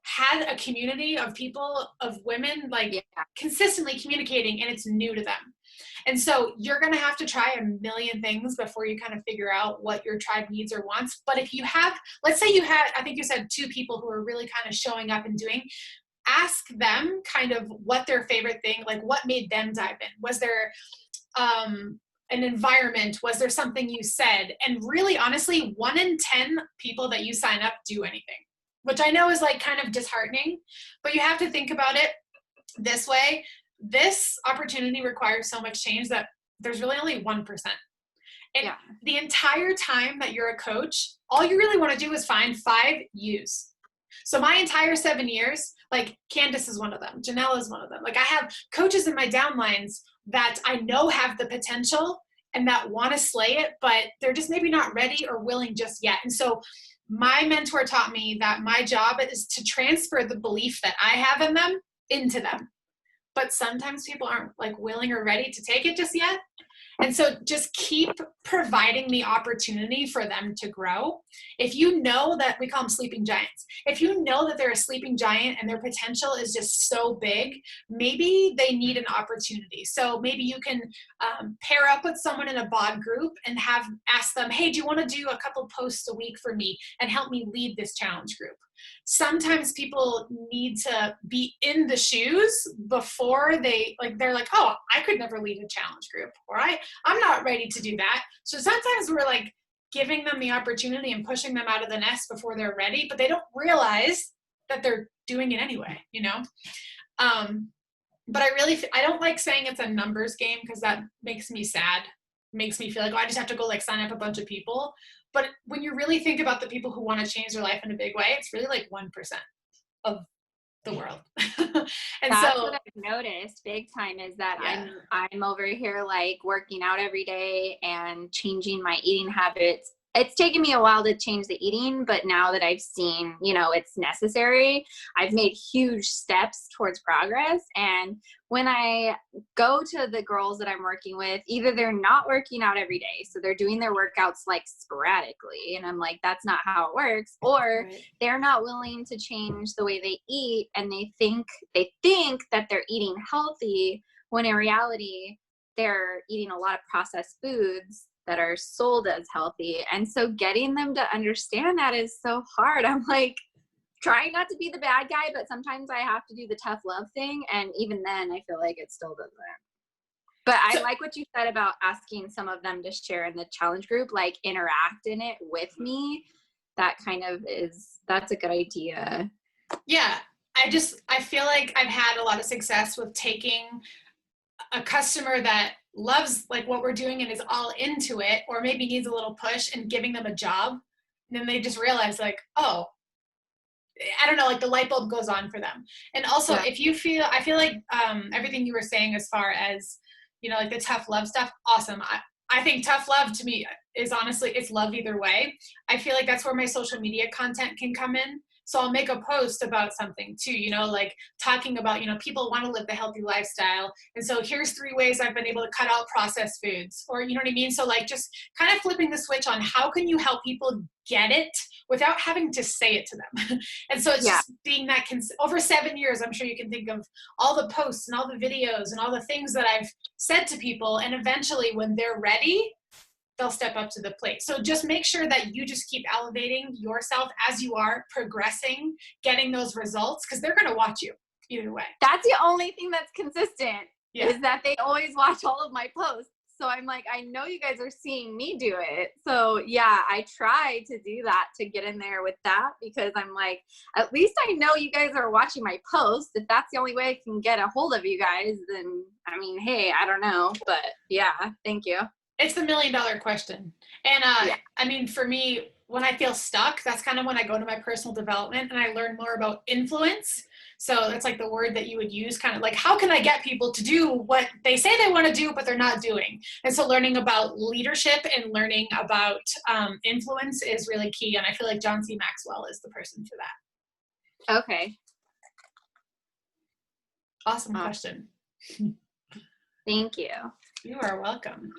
had a community of people, of women, like consistently communicating, and it's new to them. And so you're going to have to try a million things before you kind of figure out what your tribe needs or wants. But if you have, let's say you had, I think you said 2 people who are really kind of showing up and doing, ask them kind of what their favorite thing, like what made them dive in. Was there an environment? Was there something you said? And really, honestly, 1 in 10 people that you sign up do anything, which I know is like kind of disheartening, but you have to think about it this way. This opportunity requires so much change that there's really only 1%. And Yeah. the entire time that you're a coach, all you really want to do is find 5 U's. So my entire 7 years, like Candace is one of them, Janelle is one of them. Like I have coaches in my downlines that I know have the potential and that want to slay it, but they're just maybe not ready or willing just yet. And so my mentor taught me that my job is to transfer the belief that I have in them into them. But sometimes people aren't like willing or ready to take it just yet. And so just keep providing the opportunity for them to grow. If you know that, we call them sleeping giants, if you know that they're a sleeping giant and their potential is just so big, maybe they need an opportunity. So maybe you can pair up with someone in a bod group and ask them, hey, do you want to do a couple posts a week for me and help me lead this challenge group? Sometimes people need to be in the shoes before they're like, oh, I could never lead a challenge group, or I'm not ready to do that. So sometimes we're like giving them the opportunity and pushing them out of the nest before they're ready, but they don't realize that they're doing it anyway, you know? But I don't like saying it's a numbers game, because that makes me sad. Makes me feel like, oh, I just have to go like sign up a bunch of people. But when you really think about the people who want to change their life in a big way, it's really like 1% of the world. And that's so what I've noticed big time is that yeah. I'm over here like working out every day and changing my eating habits. It's taken me a while to change the eating, but now that I've seen, it's necessary, I've made huge steps towards progress. And when I go to the girls that I'm working with, either they're not working out every day, so they're doing their workouts like sporadically, and I'm like, that's not how it works, or Right. they're not willing to change the way they eat, and they think that they're eating healthy, when in reality, they're eating a lot of processed foods that are sold as healthy. And so getting them to understand that is so hard. I'm like trying not to be the bad guy, but sometimes I have to do the tough love thing. And even then I feel like it still doesn't. But I like what you said about asking some of them to share in the challenge group, like interact in it with me. That's a good idea. Yeah. I feel like I've had a lot of success with taking a customer that loves like what we're doing and is all into it, or maybe needs a little push, and giving them a job. And then they just realize like, oh, I don't know, like the light bulb goes on for them. And also Yeah. I feel like everything you were saying as far as, like the tough love stuff, awesome. I think tough love to me is honestly, it's love either way. I feel like that's where my social media content can come in. So I'll make a post about something too, like talking about, people want to live the healthy lifestyle. And so here's 3 ways I've been able to cut out processed foods, or, you know what I mean? So like just kind of flipping the switch on how can you help people get it without having to say it to them. And so it's just being that over 7 years, I'm sure you can think of all the posts and all the videos and all the things that I've said to people. And eventually when they're ready, they'll step up to the plate. So just make sure that you just keep elevating yourself as you are progressing, getting those results, because they're going to watch you either way. That's the only thing that's consistent is Yeah. that they always watch all of my posts. So I'm like, I know you guys are seeing me do it. So yeah, I try to do that to get in there with that, because I'm like, at least I know you guys are watching my posts. If that's the only way I can get a hold of you guys, then I mean, hey, I don't know. But yeah, thank you. It's the $1 million question. And I mean, for me, when I feel stuck, that's kind of when I go to my personal development and I learn more about influence. So that's like the word that you would use, kind of like, how can I get people to do what they say they want to do, but they're not doing? And so learning about leadership and learning about influence is really key. And I feel like John C. Maxwell is the person for that. Okay. Awesome question. Thank you. You are welcome.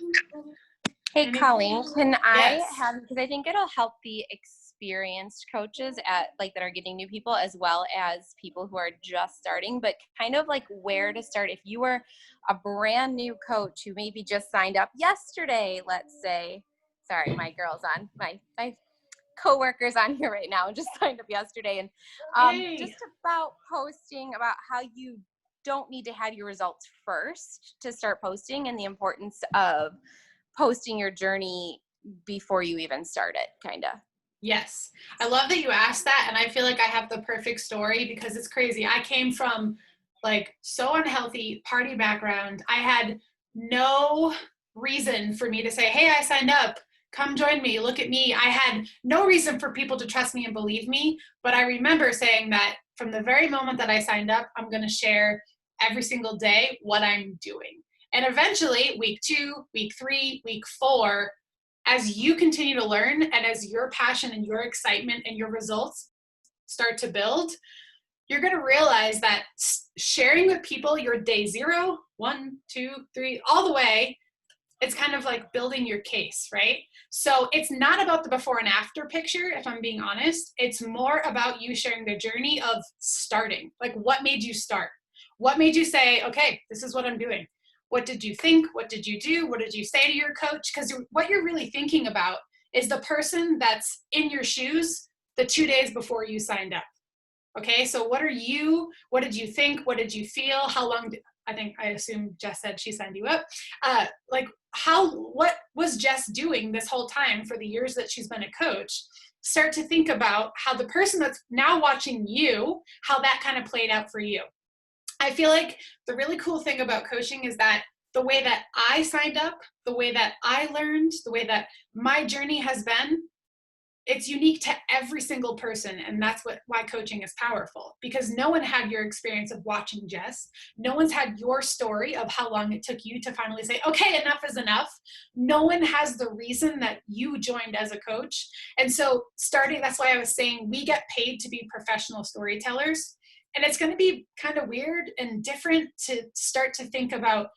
Hey, Colleen, can I Yes. have, because I think it'll help the experienced coaches that are getting new people as well as people who are just starting, but kind of like where to start. If you were a brand new coach who maybe just signed up yesterday, let's say, sorry, my girl's on, my coworkers on here right now, just signed up yesterday, and just about posting about how you don't need to have your results first to start posting, and the importance of posting your journey before you even start it, kind of. Yes. I love that you asked that. And I feel like I have the perfect story because it's crazy. I came from like so unhealthy party background. I had no reason for me to say, hey, I signed up. Come join me. Look at me. I had no reason for people to trust me and believe me. But I remember saying that from the very moment that I signed up, I'm going to share every single day what I'm doing. And eventually, week 2, week 3, week 4, as you continue to learn and as your passion and your excitement and your results start to build, you're going to realize that sharing with people your day 0, 1, 2, 3, all the way, it's kind of like building your case, right? So it's not about the before and after picture, if I'm being honest. It's more about you sharing the journey of starting. Like, what made you start? What made you say, okay, this is what I'm doing? What did you think? What did you do? What did you say to your coach? Because what you're really thinking about is the person that's in your shoes the 2 days before you signed up. Okay, so what did you think? What did you feel? How long I assume Jess said she signed you up. What was Jess doing this whole time for the years that she's been a coach? Start to think about how the person that's now watching you, how that kind of played out for you. I feel like the really cool thing about coaching is that the way that I signed up, the way that I learned, the way that my journey has been, it's unique to every single person. And that's why coaching is powerful, because no one had your experience of watching Jess. No one's had your story of how long it took you to finally say, okay, enough is enough. No one has the reason that you joined as a coach. And so that's why I was saying we get paid to be professional storytellers. And it's going to be kind of weird and different to start to think about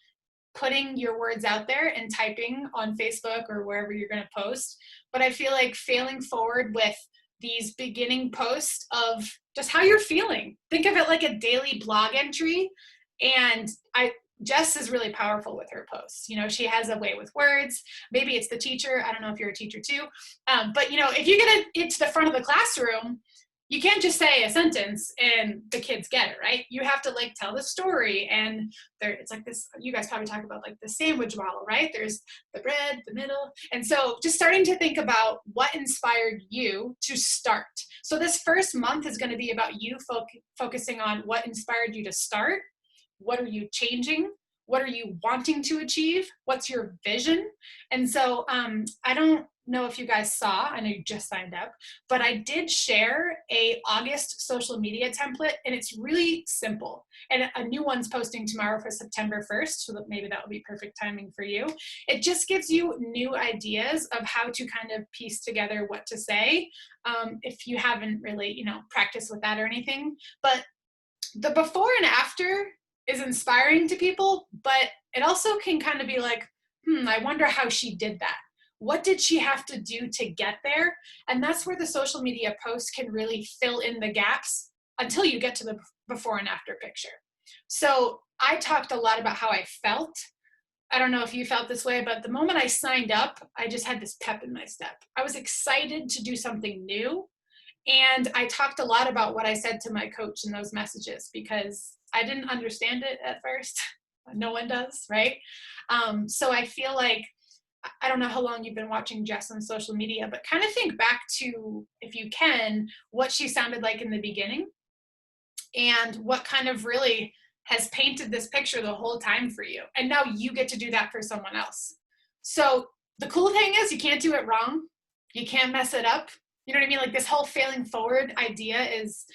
putting your words out there and typing on Facebook or wherever you're going to post. But I feel like failing forward with these beginning posts of just how you're feeling. Think of it like a daily blog entry. And Jess is really powerful with her posts. You know, she has a way with words. Maybe it's the teacher. I don't know if you're a teacher too. But, you know, if you get it to the front of the classroom, you can't just say a sentence and the kids get it, right? You have to like tell the story, and it's like this, you guys probably talk about like the sandwich model, right? There's the bread, the middle. And so just starting to think about what inspired you to start. So this first month is going to be about you focusing on what inspired you to start. What are you changing? What are you wanting to achieve? What's your vision? And so I don't know if you guys saw, I know you just signed up, but I did share a August social media template, and it's really simple. And a new one's posting tomorrow for September 1st, so that maybe that will be perfect timing for you. It just gives you new ideas of how to kind of piece together what to say, if you haven't really, practiced with that or anything. But the before and after is inspiring to people, but it also can kind of be like, I wonder how she did that. What did she have to do to get there? And that's where the social media posts can really fill in the gaps until you get to the before and after picture. So I talked a lot about how I felt. I don't know if you felt this way, but the moment I signed up, I just had this pep in my step. I was excited to do something new. And I talked a lot about what I said to my coach in those messages, because I didn't understand it at first. No one does, right? So I feel like, I don't know how long you've been watching Jess on social media, but kind of think back to, if you can, what she sounded like in the beginning and what kind of really has painted this picture the whole time for you. And now you get to do that for someone else. So the cool thing is you can't do it wrong. You can't mess it up. You know what I mean? Like, this whole failing forward idea is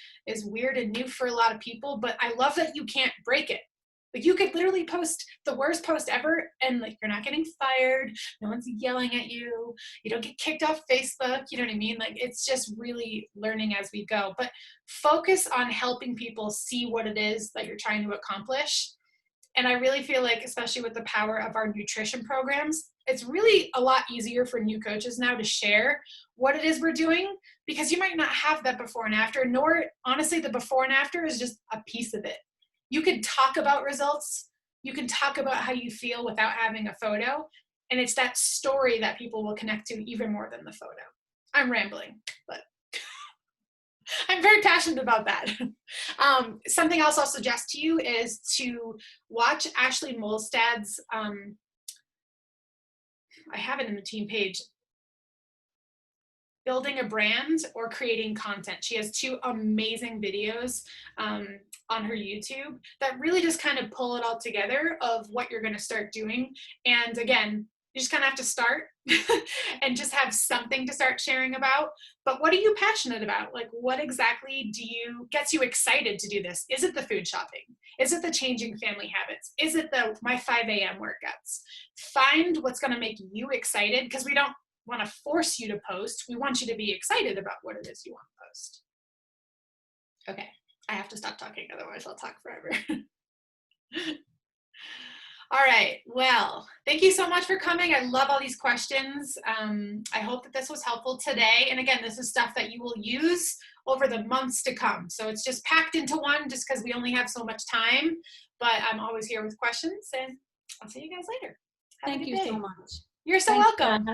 weird and new for a lot of people, but I love that you can't break it. Like, you could literally post the worst post ever and like you're not getting fired. No one's yelling at you. You don't get kicked off Facebook. You know what I mean? Like, it's just really learning as we go. But focus on helping people see what it is that you're trying to accomplish. And I really feel like, especially with the power of our nutrition programs, it's really a lot easier for new coaches now to share what it is we're doing, because you might not have that before and after, nor honestly, the before and after is just a piece of it. You can talk about results. You can talk about how you feel without having a photo. And it's that story that people will connect to even more than the photo. I'm rambling, but I'm very passionate about that. Something else I'll suggest to you is to watch Ashley Molstad's, I have it in the team page, Building a Brand or Creating Content. She has 2 amazing videos on her YouTube that really just kind of pull it all together of what you're going to start doing. And again, you just kind of have to start and just have something to start sharing about. But what are you passionate about? Like, what exactly gets you excited to do this? Is it the food shopping? Is it the changing family habits? Is it my 5 a.m. workouts? Find what's going to make you excited, because we don't want to force you to post. We want you to be excited about what it is you want to post. Okay, I have to stop talking, otherwise I'll talk forever. All right, well, thank you so much for coming. I love all these questions. I hope that this was helpful today. And again, this is stuff that you will use over the months to come. So it's just packed into one just because we only have so much time. But I'm always here with questions, and I'll see you guys later. Have a good day. Thank you so much. You're so Thanks, welcome.